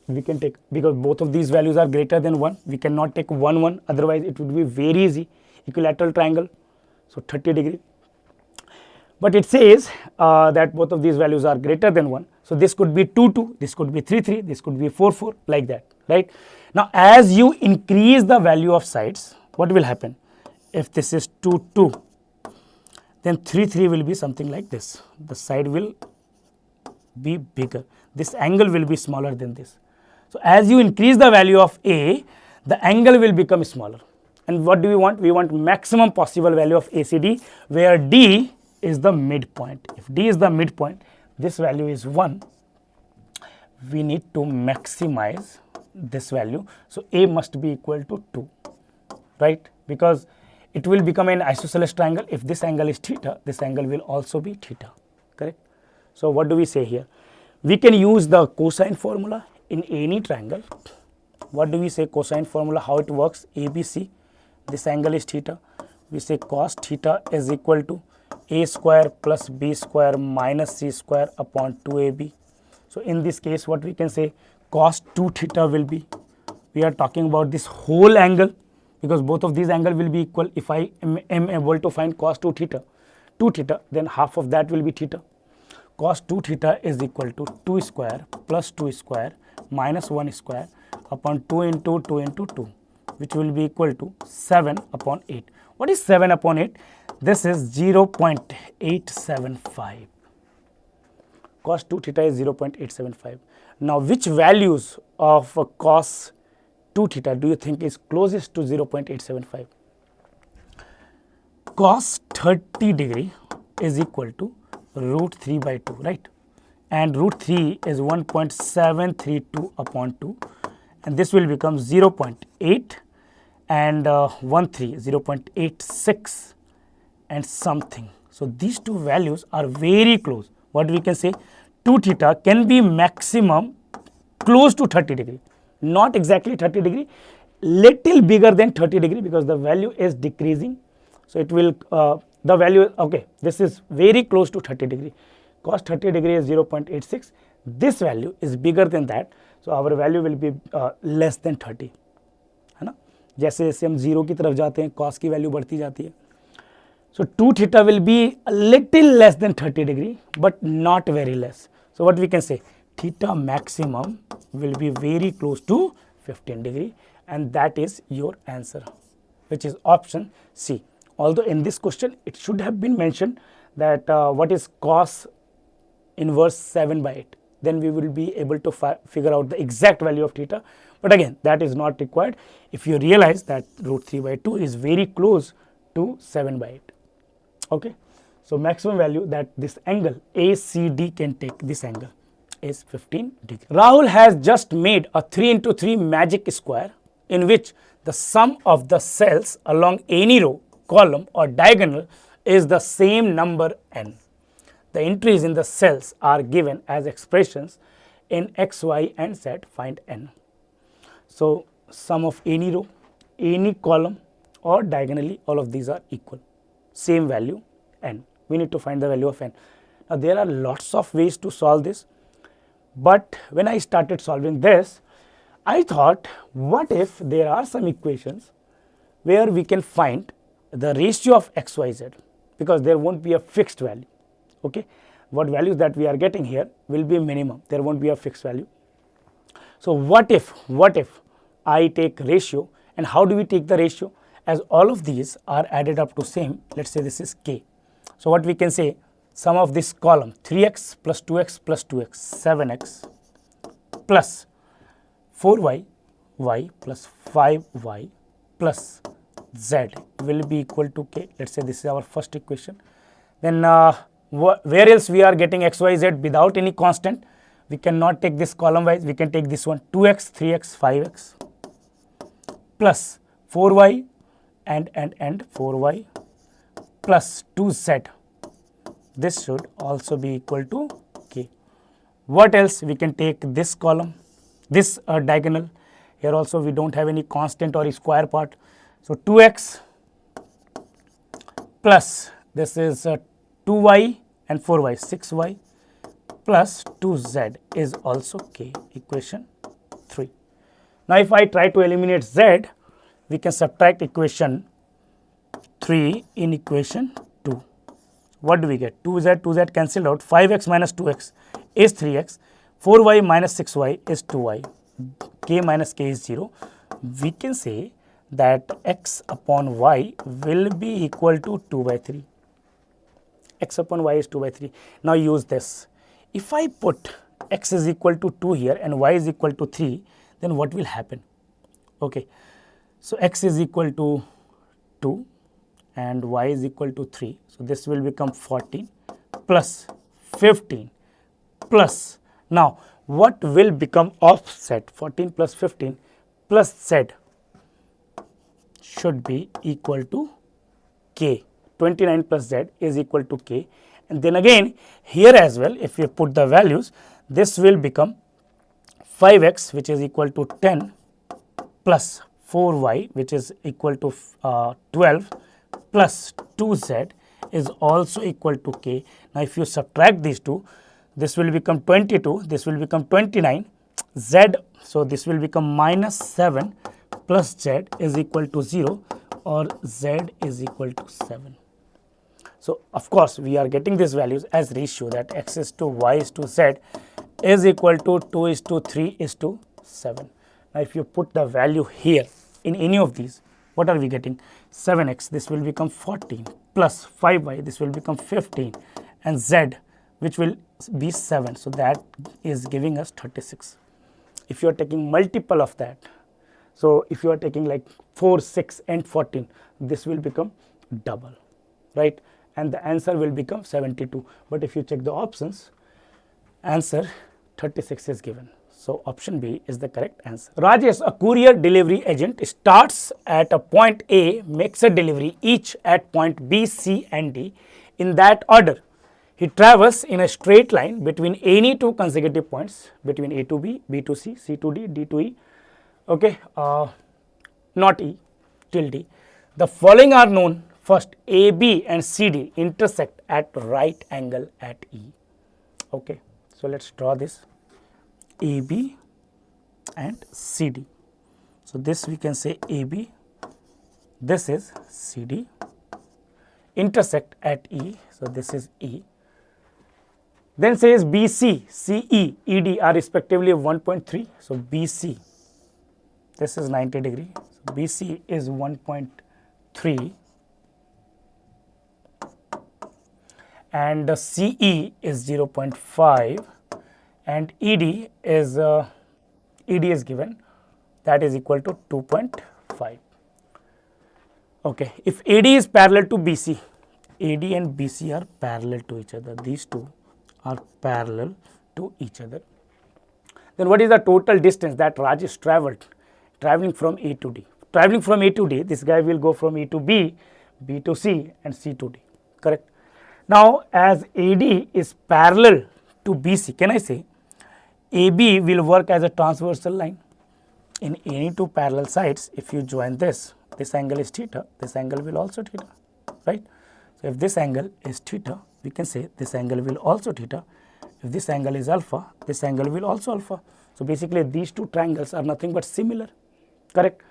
We can take, because both of these values are greater than 1, we cannot take 1, 1, otherwise it would be very easy. Equilateral triangle, so 30 degree. But it says that both of these values are greater than 1. So this could be 2, 2, this could be 3, 3, this could be 4, 4, like that, right? Now as you increase the value of sides, what will happen? If this is 2, 2, then 3, 3 will be something like this. The side will be bigger. This angle will be smaller than this. So as you increase the value of a, the angle will become smaller. And what do we want? We want maximum possible value of ACD, where d is the midpoint. If d is the midpoint, this value is 1. We need to maximize this value. So a must be equal to 2, right? Because it will become an isosceles triangle. If this angle is theta, this angle will also be theta, correct? So what do we say here? We can use the cosine formula in any triangle. What do we say? Cosine formula, how it works? ABC, this angle is theta. We say cos theta is equal to a square plus b square minus c square upon 2ab. So in this case, what we can say? Cos 2 theta will be, we are talking about this whole angle, because both of these angles will be equal. If I am able to find cos 2 theta, then half of that will be theta. Cos 2 theta is equal to 2 square plus 2 square minus 1 square upon 2 into 2 into 2, which will be equal to 7 upon 8. What is 7 upon 8? This is 0.875. Cos 2 theta is 0.875. Now, which values of cos 2 theta do you think is closest to 0.875? Cos 30 degree is equal to root 3 by 2, right? And root 3 is 1.732 upon 2, and this will become 0.8 and 0.86 and something. So these two values are very close. What we can say? 2 theta can be maximum close to 30 degree, not exactly 30 degree, little bigger than 30 degree, because the value is decreasing. So it will, the value, okay, this is very close to 30 degree. Cos 30 degree is 0.86. This value is bigger than that. So our value will be less than 30, है ना? जैसे जैसे हम 0 की तरफ जाते हैं, cos की value बढ़ती जाती है. So 2 theta will be a little less than 30 degree, but not very less. So what we can say? Theta maximum will be very close to 15 degree, and that is your answer, which is option C. Although in this question it should have been mentioned that what is cos inverse 7 by 8, then we will be able to figure out the exact value of theta. But again, that is not required if you realize that root 3 by 2 is very close to 7 by 8. Okay, so maximum value that this angle ACD can take, this angle, is 15 degree. Rahul has just made a 3 into 3 magic square in which the sum of the cells along any row, column or diagonal is the same number n. The entries in the cells are given as expressions in x, y and z. Find n. So sum of any row, any column or diagonally, all of these are equal. Same value n. We need to find the value of n. Now there are lots of ways to solve this, but when I started solving this, I thought, what if there are some equations where we can find the ratio of x, y, z, because there won't be a fixed value. Okay, what values that we are getting here will be minimum, there won't be a fixed value. So what if I take ratio, and how do we take the ratio? As all of these are added up to same, let's say this is k. So what we can say, sum of this column 3x plus 2x plus 2x, 7x plus 4y, y plus 5y plus z will be equal to k. Let's say this is our first equation. Then where else we are getting x, y, z without any constant? We cannot take this column wise, we can take this one 2x, 3x, 5x plus 4y and 4y plus 2z. This should also be equal to k. What else? We can take this column, this diagonal. Here also we don't have any constant or square part. So 2x plus this is 2y and 4y, 6y plus 2z is also k, equation 3. Now if I try to eliminate z, we can subtract equation 3 in equation 2. What do we get? 2z cancelled out, 5x minus 2x is 3x, 4y minus 6y is 2y, k minus k is 0. We can say that x upon y will be equal to 2 by 3. X upon y is 2 by 3. Now use this. If I put x is equal to 2 here and y is equal to 3, then what will happen? Okay, so x is equal to 2 and y is equal to 3. So this will become 14 plus 15 plus. Now what will become offset? 14 plus 15 plus z should be equal to k. 29 plus z is equal to k. And then again here as well, if we put the values, this will become 5x which is equal to 10 plus 4y which is equal to 12 plus 2z is also equal to k. Now if you subtract these two, this will become 22, this will become 29, z, so this will become minus 7 plus z is equal to 0 or z is equal to 7. So of course we are getting these values as ratio, that x is to y is to z is equal to 2 is to 3 is to 7. Now if you put the value here in any of these, what are we getting? 7x, this will become 14 plus 5y, this will become 15 and z which will be 7. So that is giving us 36. If you are taking multiple of that, so if you are taking like 4, 6 and 14, this will become double, right? And the answer will become 72. But if you check the options, answer 36 is given. So option B is the correct answer. Rajesh, a courier delivery agent, starts at a point A, makes a delivery each at point B, C and D in that order. He travels in a straight line between any two consecutive points, between A to B, B to C, C to D, D to E, okay, not E, till D. The following are known. First, AB and CD intersect at right angle at E. Okay, so let's draw this. AB and CD. So this we can say AB, this is CD, intersect at E, so this is E. Then says BC, CE, ED are respectively 1.3, so BC, this is 90 degree, so BC is 1.3 and the CE is 0.5 and ED is given, that is equal to 2.5. Okay, if AD is parallel to BC, AD and BC are parallel to each other, these two are parallel to each other, then what is the total distance that Rajesh traveling from A to D? Traveling from A to D, this guy will go from A to B, B to C and C to D, correct? Now as AD is parallel to BC, can I say AB will work as a transversal line in any two parallel sides? If you join this angle is theta, this angle will also theta, right? So if this angle is theta, we can say this angle will also theta. If this angle is alpha, this angle will also alpha. So basically these two triangles are nothing but similar, correct?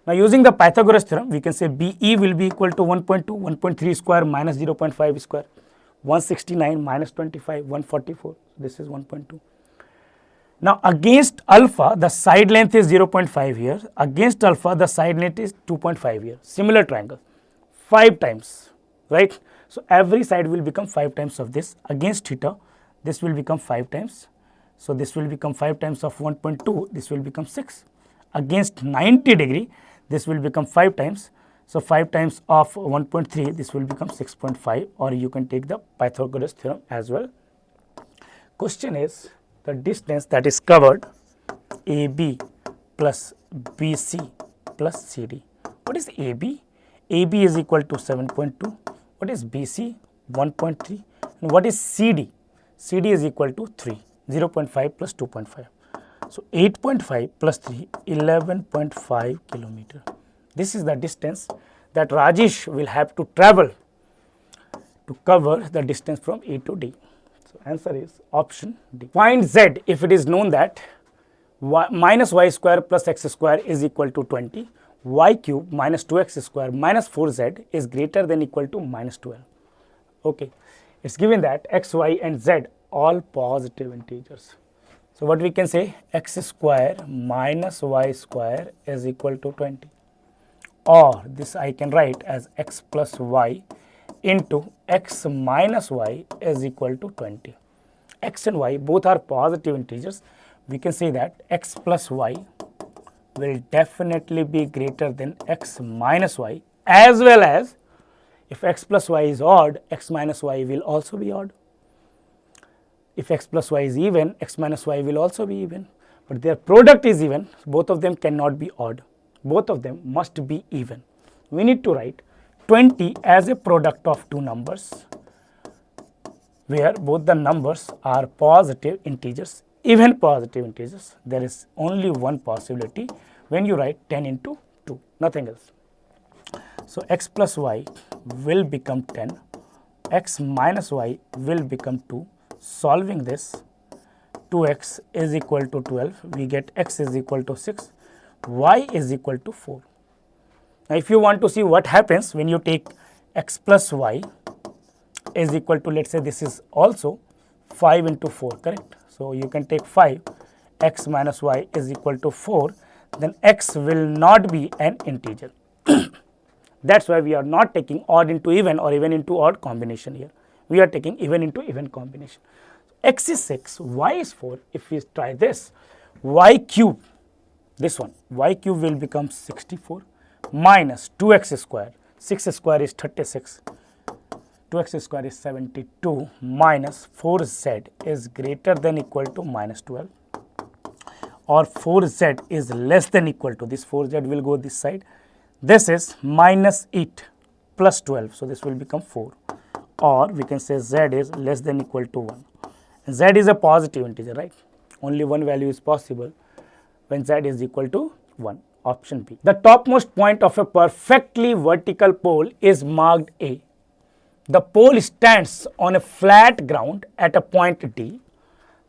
Now using the Pythagoras theorem, we can say BE will be equal to 1.2, 1.3 square minus 0.5 square, 169 minus 25, 144, this is 1.2. Now against alpha, the side length is 0.5 here, against alpha, the side length is 2.5 here, similar triangle, 5 times, right? So every side will become 5 times of this. Against theta, this will become 5 times, so this will become 5 times of 1.2, this will become 6. Against 90 degree, this will become 5 times, So 5 times of 1.3, this will become 6.5, or you can take the Pythagoras theorem as well. Question is the distance that is covered AB plus BC plus CD. What is AB? AB is equal to 7.2. What is BC? 1.3. And what is CD? CD is equal to 3. 0.5 plus 2.5. So 8.5 plus 3, 11.5 kilometer. This is the distance that Rajesh will have to travel to cover the distance from A to D. So answer is option D. Find Z if it is known that minus y square plus x square is equal to 20, y cube minus 2x square minus 4z is greater than equal to minus 12. Okay, it's given that x, y and z all positive integers. So what we can say, x square minus y square is equal to 20, or this I can write as x plus y into x minus y is equal to 20. X and y both are positive integers. We can say that x plus y will definitely be greater than x minus y, as well as if x plus y is odd, x minus y will also be odd. If x plus y is even, x minus y will also be even, but their product is even. Both of them cannot be odd. Both of them must be even. We need to write 20 as a product of two numbers where both the numbers are positive integers, even positive integers. There is only one possibility when you write 10 into 2, nothing else. So x plus y will become 10, x minus y will become 2. Solving this, 2x is equal to 12, we get x is equal to 6, y is equal to 4. Now if you want to see what happens when you take x plus y is equal to, let's say this is also 5 into 4, correct? So you can take 5, x minus y is equal to 4, then x will not be an integer. That's why we are not taking odd into even or even into odd combination here. We are taking even into even combination. X is 6, y is 4. If we try this, y cube, this one, y cube will become 64 minus 2x square. 6 square is 36. 2x square is 72 minus 4z is greater than equal to minus 12, or 4z is less than equal to, this 4z will go this side. This is minus 8 plus 12. So this will become 4. Or we can say z is less than equal to 1. And z is a positive integer, right? Only one value is possible when z is equal to 1. Option B. The topmost point of a perfectly vertical pole is marked A. The pole stands on a flat ground at a point D.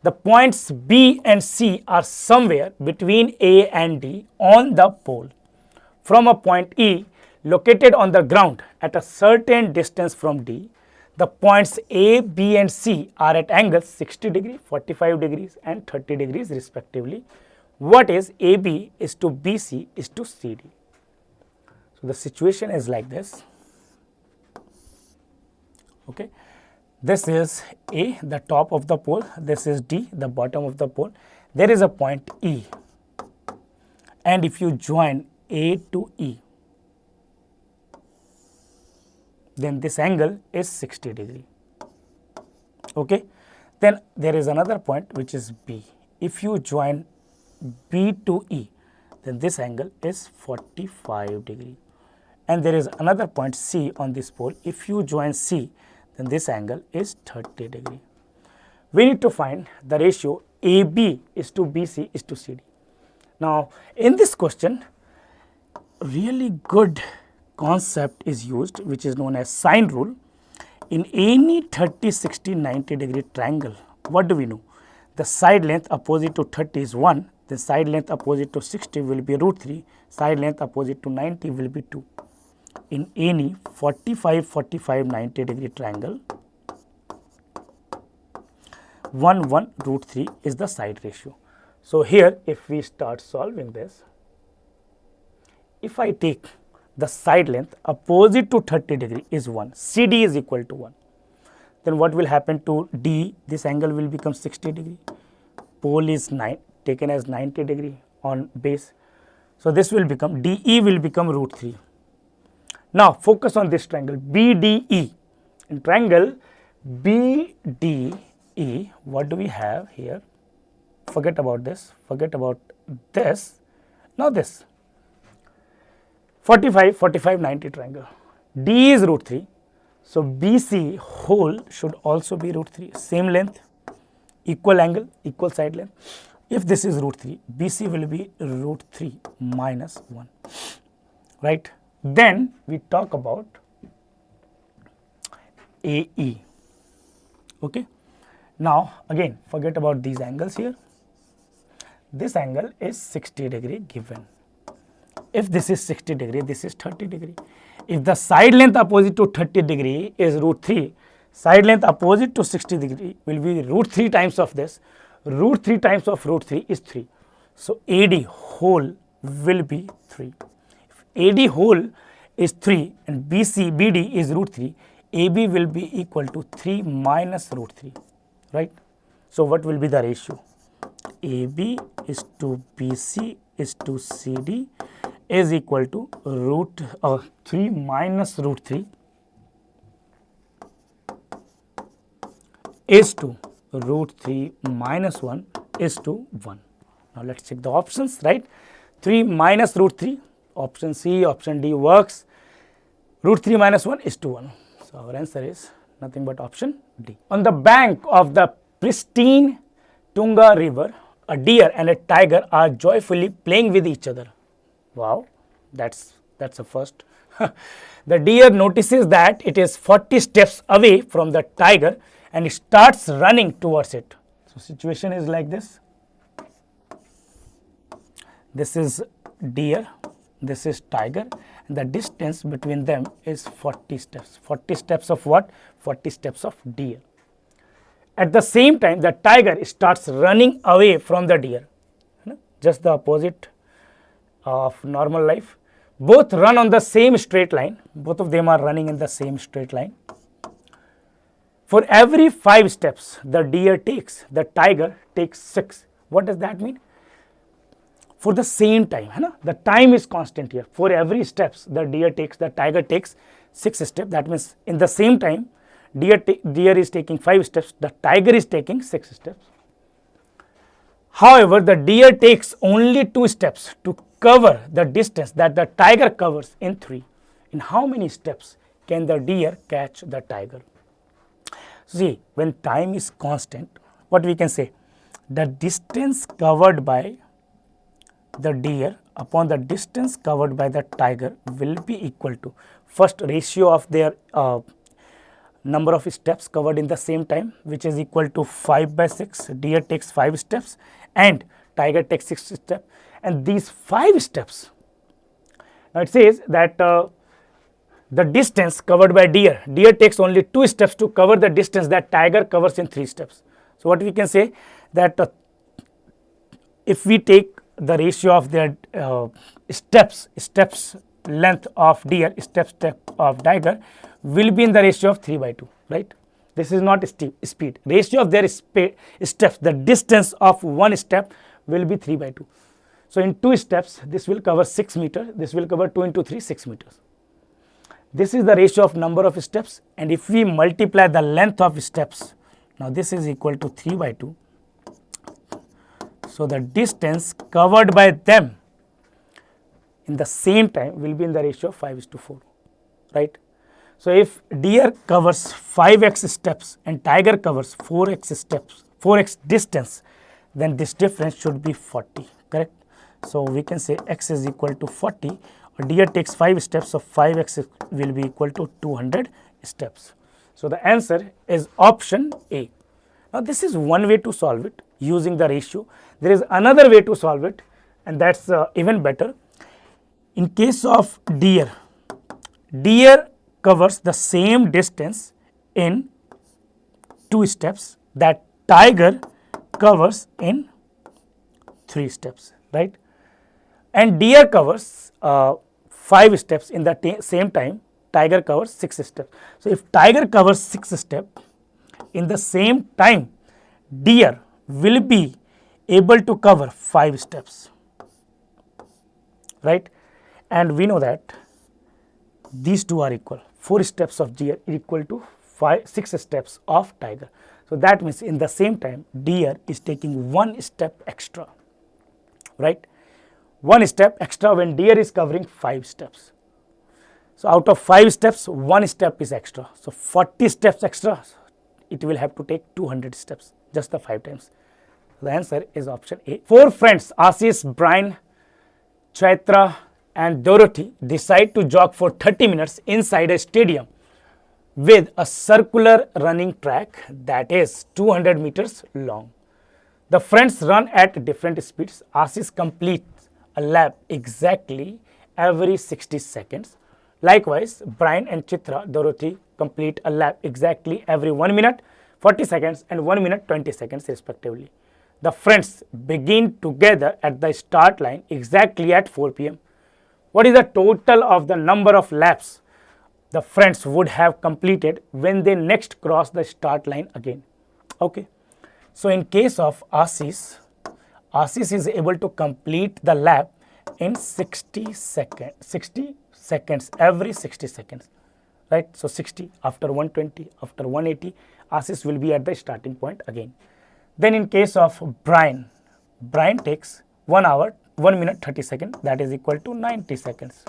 The points B and C are somewhere between A and D on the pole. From a point E located on the ground at a certain distance from D, the points A, B and C are at angles 60 degrees, 45 degrees and 30 degrees respectively. What is AB is to BC is to CD. So the situation is like this. Okay, this is A, the top of the pole. This is D, the bottom of the pole. There is a point E, and if you join A to E, then this angle is 60 degree. Okay, then there is another point which is B. If you join B to E, then this angle is 45 degree. And there is another point C on this pole. If you join C, then this angle is 30 degree. We need to find the ratio AB is to BC is to CD. Now in this question, really good concept is used, which is known as sine rule. In any 30, 60, 90 degree triangle, what do we know? The side length opposite to 30 is 1, the side length opposite to 60 will be root 3, side length opposite to 90 will be 2. In any 45, 45, 90 degree triangle, 1, 1, root 3 is the side ratio. So here if we start solving this, if I take the side length opposite to 30 degree is 1, CD is equal to 1. Then what will happen to D? This angle will become 60 degree. Pole is taken as 90 degree on base. So this will become, DE will become root 3. Now focus on this triangle BDE. In triangle BDE, what do we have here? Forget about this, forget about this. Now this 45, 45, 90 triangle. D is root 3. So BC whole should also be root 3. Same length, equal angle, equal side length. If this is root 3, BC will be root 3 minus 1. Right? Then we talk about AE. Okay. Now again, forget about these angles here. This angle is 60 degree given. If this is 60 degree, this is 30 degree. If the side length opposite to 30 degree is root 3, side length opposite to 60 degree will be root 3 times of this. Root 3 times of root 3 is 3. So AD whole will be 3. If AD whole is 3 and BD is root 3, AB will be equal to 3 minus root 3, right? So what will be the ratio? AB is to BC is to CD is equal to root 3 minus root 3 is to root 3 minus 1 is to 1. Now let's check the options, right? 3 minus root 3, option C, option D works. Root 3 minus 1 is to 1. So our answer is nothing but option D. On the bank of the pristine Tunga river, a deer and a tiger are joyfully playing with each other. Wow, that's a first. The deer notices that it is 40 steps away from the tiger and it starts running towards it. So situation is like this. This is deer, this is tiger, and the distance between them is 40 steps. 40 steps of what? 40 steps of deer. At the same time, the tiger starts running away from the deer. Just the opposite of normal life. Both run on the same straight line. Both of them are running in the same straight line. For every 5 steps the deer takes, the tiger takes 6. What does that mean? For the same time, the time is constant here. For every steps the deer takes, the tiger takes 6 steps. That means in the same time, deer is taking 5 steps, the tiger is taking 6 steps. However, the deer takes only 2 steps to cover the distance that the tiger covers in 3. In how many steps can the deer catch the tiger? See, when time is constant, what we can say? The distance covered by the deer upon the distance covered by the tiger will be equal to first ratio of their number of steps covered in the same time, which is equal to 5 by 6. Deer takes 5 steps and tiger takes 6 steps, and these 5 steps, now it says that the distance covered by deer takes only 2 steps to cover the distance that tiger covers in 3 steps. So what we can say that if we take the ratio of their steps length of deer, step of tiger will be in the ratio of 3 by 2, right? This is not speed. Ratio of their steps, the distance of one step will be 3 by 2. So in 2 steps, this will cover 6 meters, this will cover 2 into 3, 6 meters. This is the ratio of number of steps, and if we multiply the length of steps, now this is equal to 3 by 2. So the distance covered by them in the same time will be in the ratio of 5:4, right? So if deer covers 5x steps and tiger covers 4x steps, 4x distance, then this difference should be 40, correct? So we can say x is equal to 40. Deer takes 5 steps, so 5x will be equal to 200 steps. So the answer is option A. Now this is one way to solve it using the ratio. There is another way to solve it, and that's even better. In case of deer covers the same distance in 2 steps that tiger covers in 3 steps, right? And deer covers 5 steps in the same time, tiger covers 6 steps. So if tiger covers 6 steps in the same time, deer will be able to cover 5 steps, right? And we know that these two are equal. 4 steps of deer equal to 6 steps of tiger. So that means in the same time deer is taking 1 step extra, right? 1 step extra when deer is covering 5 steps. So out of 5 steps, 1 step is extra. So 40 steps extra, it will have to take 200 steps, just the 5 times. The answer is option A. 4 friends, Ashish, Brian, Chaitra and Dorothy, decide to jog for 30 minutes inside a stadium with a circular running track that is 200 meters long. The friends run at different speeds. Ashish completes a lap exactly every 60 seconds. Likewise, Brian and Chitra, Dorothy complete a lap exactly every 1 minute, 40 seconds and 1 minute 20 seconds respectively. The friends begin together at the start line exactly at 4 p.m. What is the total of the number of laps the friends would have completed when they next cross the start line again? Okay. So in case of Ashish, Ashish is able to complete the lap in 60 seconds, every 60 seconds, right? So 60 after 120, after 180, Ashish will be at the starting point again. Then in case of Brian, Brian takes 1 hour, 1 minute 30 seconds, that is equal to 90 seconds.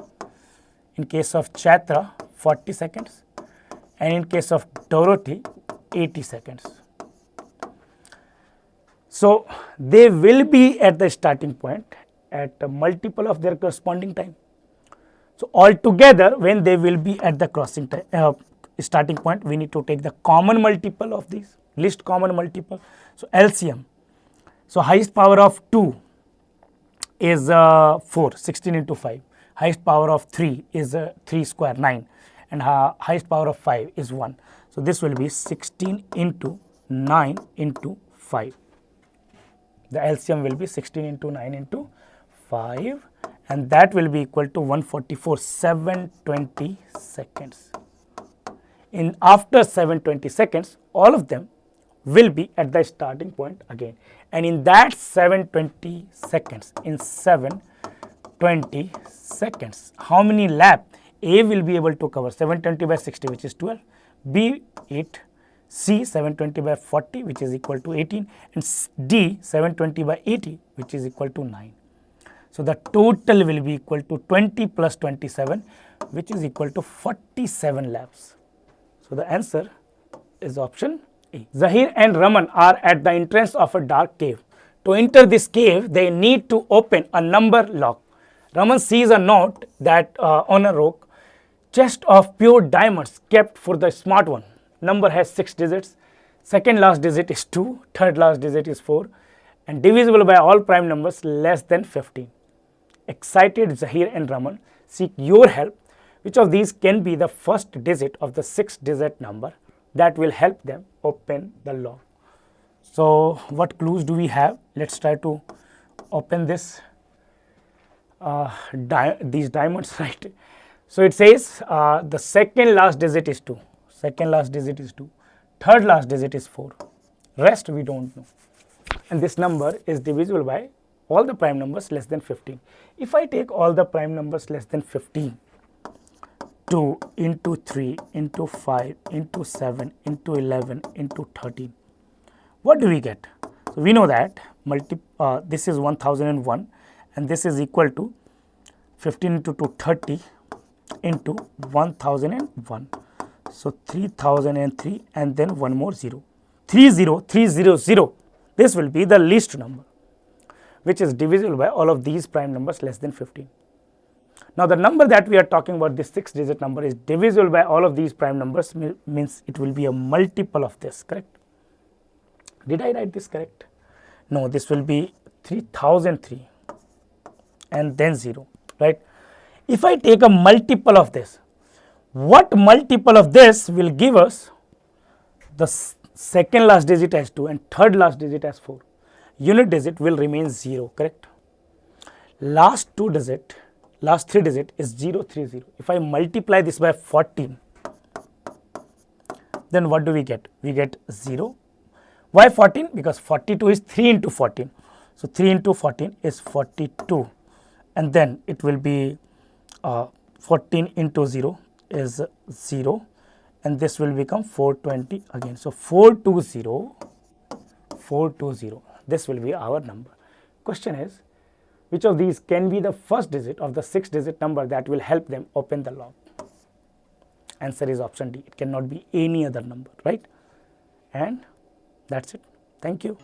In case of Chatra, 40 seconds, and in case of Dorothy, 80 seconds. So they will be at the starting point at a multiple of their corresponding time. So altogether, when they will be at the crossing time, starting point, we need to take the common multiple of these, least common multiple. So LCM. So highest power of 2 is 4, 16 into 5. Highest power of 3 is 3 square, 9. And highest power of 5 is 1. So this will be 16 into 9 into 5. The LCM will be 16 into 9 into 5, and that will be equal to 144, 720 seconds. In after 720 seconds, all of them will be at the starting point again. And in that 720 seconds, how many laps A will be able to cover? 720 by 60, which is 12, B 8, C 720 by 40, which is equal to 18, and D 720 by 80, which is equal to 9. So the total will be equal to 20 plus 27, which is equal to 47 laps. So the answer is option A. Zahir and Raman are at the entrance of a dark cave. To enter this cave, they need to open a number lock. Raman sees a note that on a rock, chest of pure diamonds kept for the smart one. Number has 6 digits, second last digit is 2, third last digit is 4, and divisible by all prime numbers less than 15. Excited Zahir and Raman seek your help. Which of these can be the first digit of the 6-digit number that will help them open the lock? So what clues do we have? Let's try to open this these diamonds, right? So it says the second last digit is 2. Second last digit is 2. Third last digit is 4. Rest we don't know. And this number is divisible by all the prime numbers less than 15. If I take all the prime numbers less than 15, 2 into 3 into 5 into 7 into 11 into 13, what do we get? So we know that this is 1001 and this is equal to 15 into 2, 30 into 1001. So 3003 and then one more 0. 30300. This will be the least number, which is divisible by all of these prime numbers less than 15. Now the number that we are talking about, this 6-digit number, is divisible by all of these prime numbers, means it will be a multiple of this, correct? Did I write this correct? No, this will be 3003 and then 0, right? If I take a multiple of this, what multiple of this will give us the second last digit as 2 and third last digit as 4? Unit digit will remain 0, correct? Last 3 digit is 030. If I multiply this by 14, then what do we get? We get 0. Why 14? Because 42 is 3 into 14. So 3 into 14 is 42, and then it will be 14 into 0 is 0 and this will become 420 again. So 420, this will be our number. Question is, which of these can be the first digit of the 6-digit number that will help them open the lock? Answer is option D. It cannot be any other number, right? And that's it. Thank you.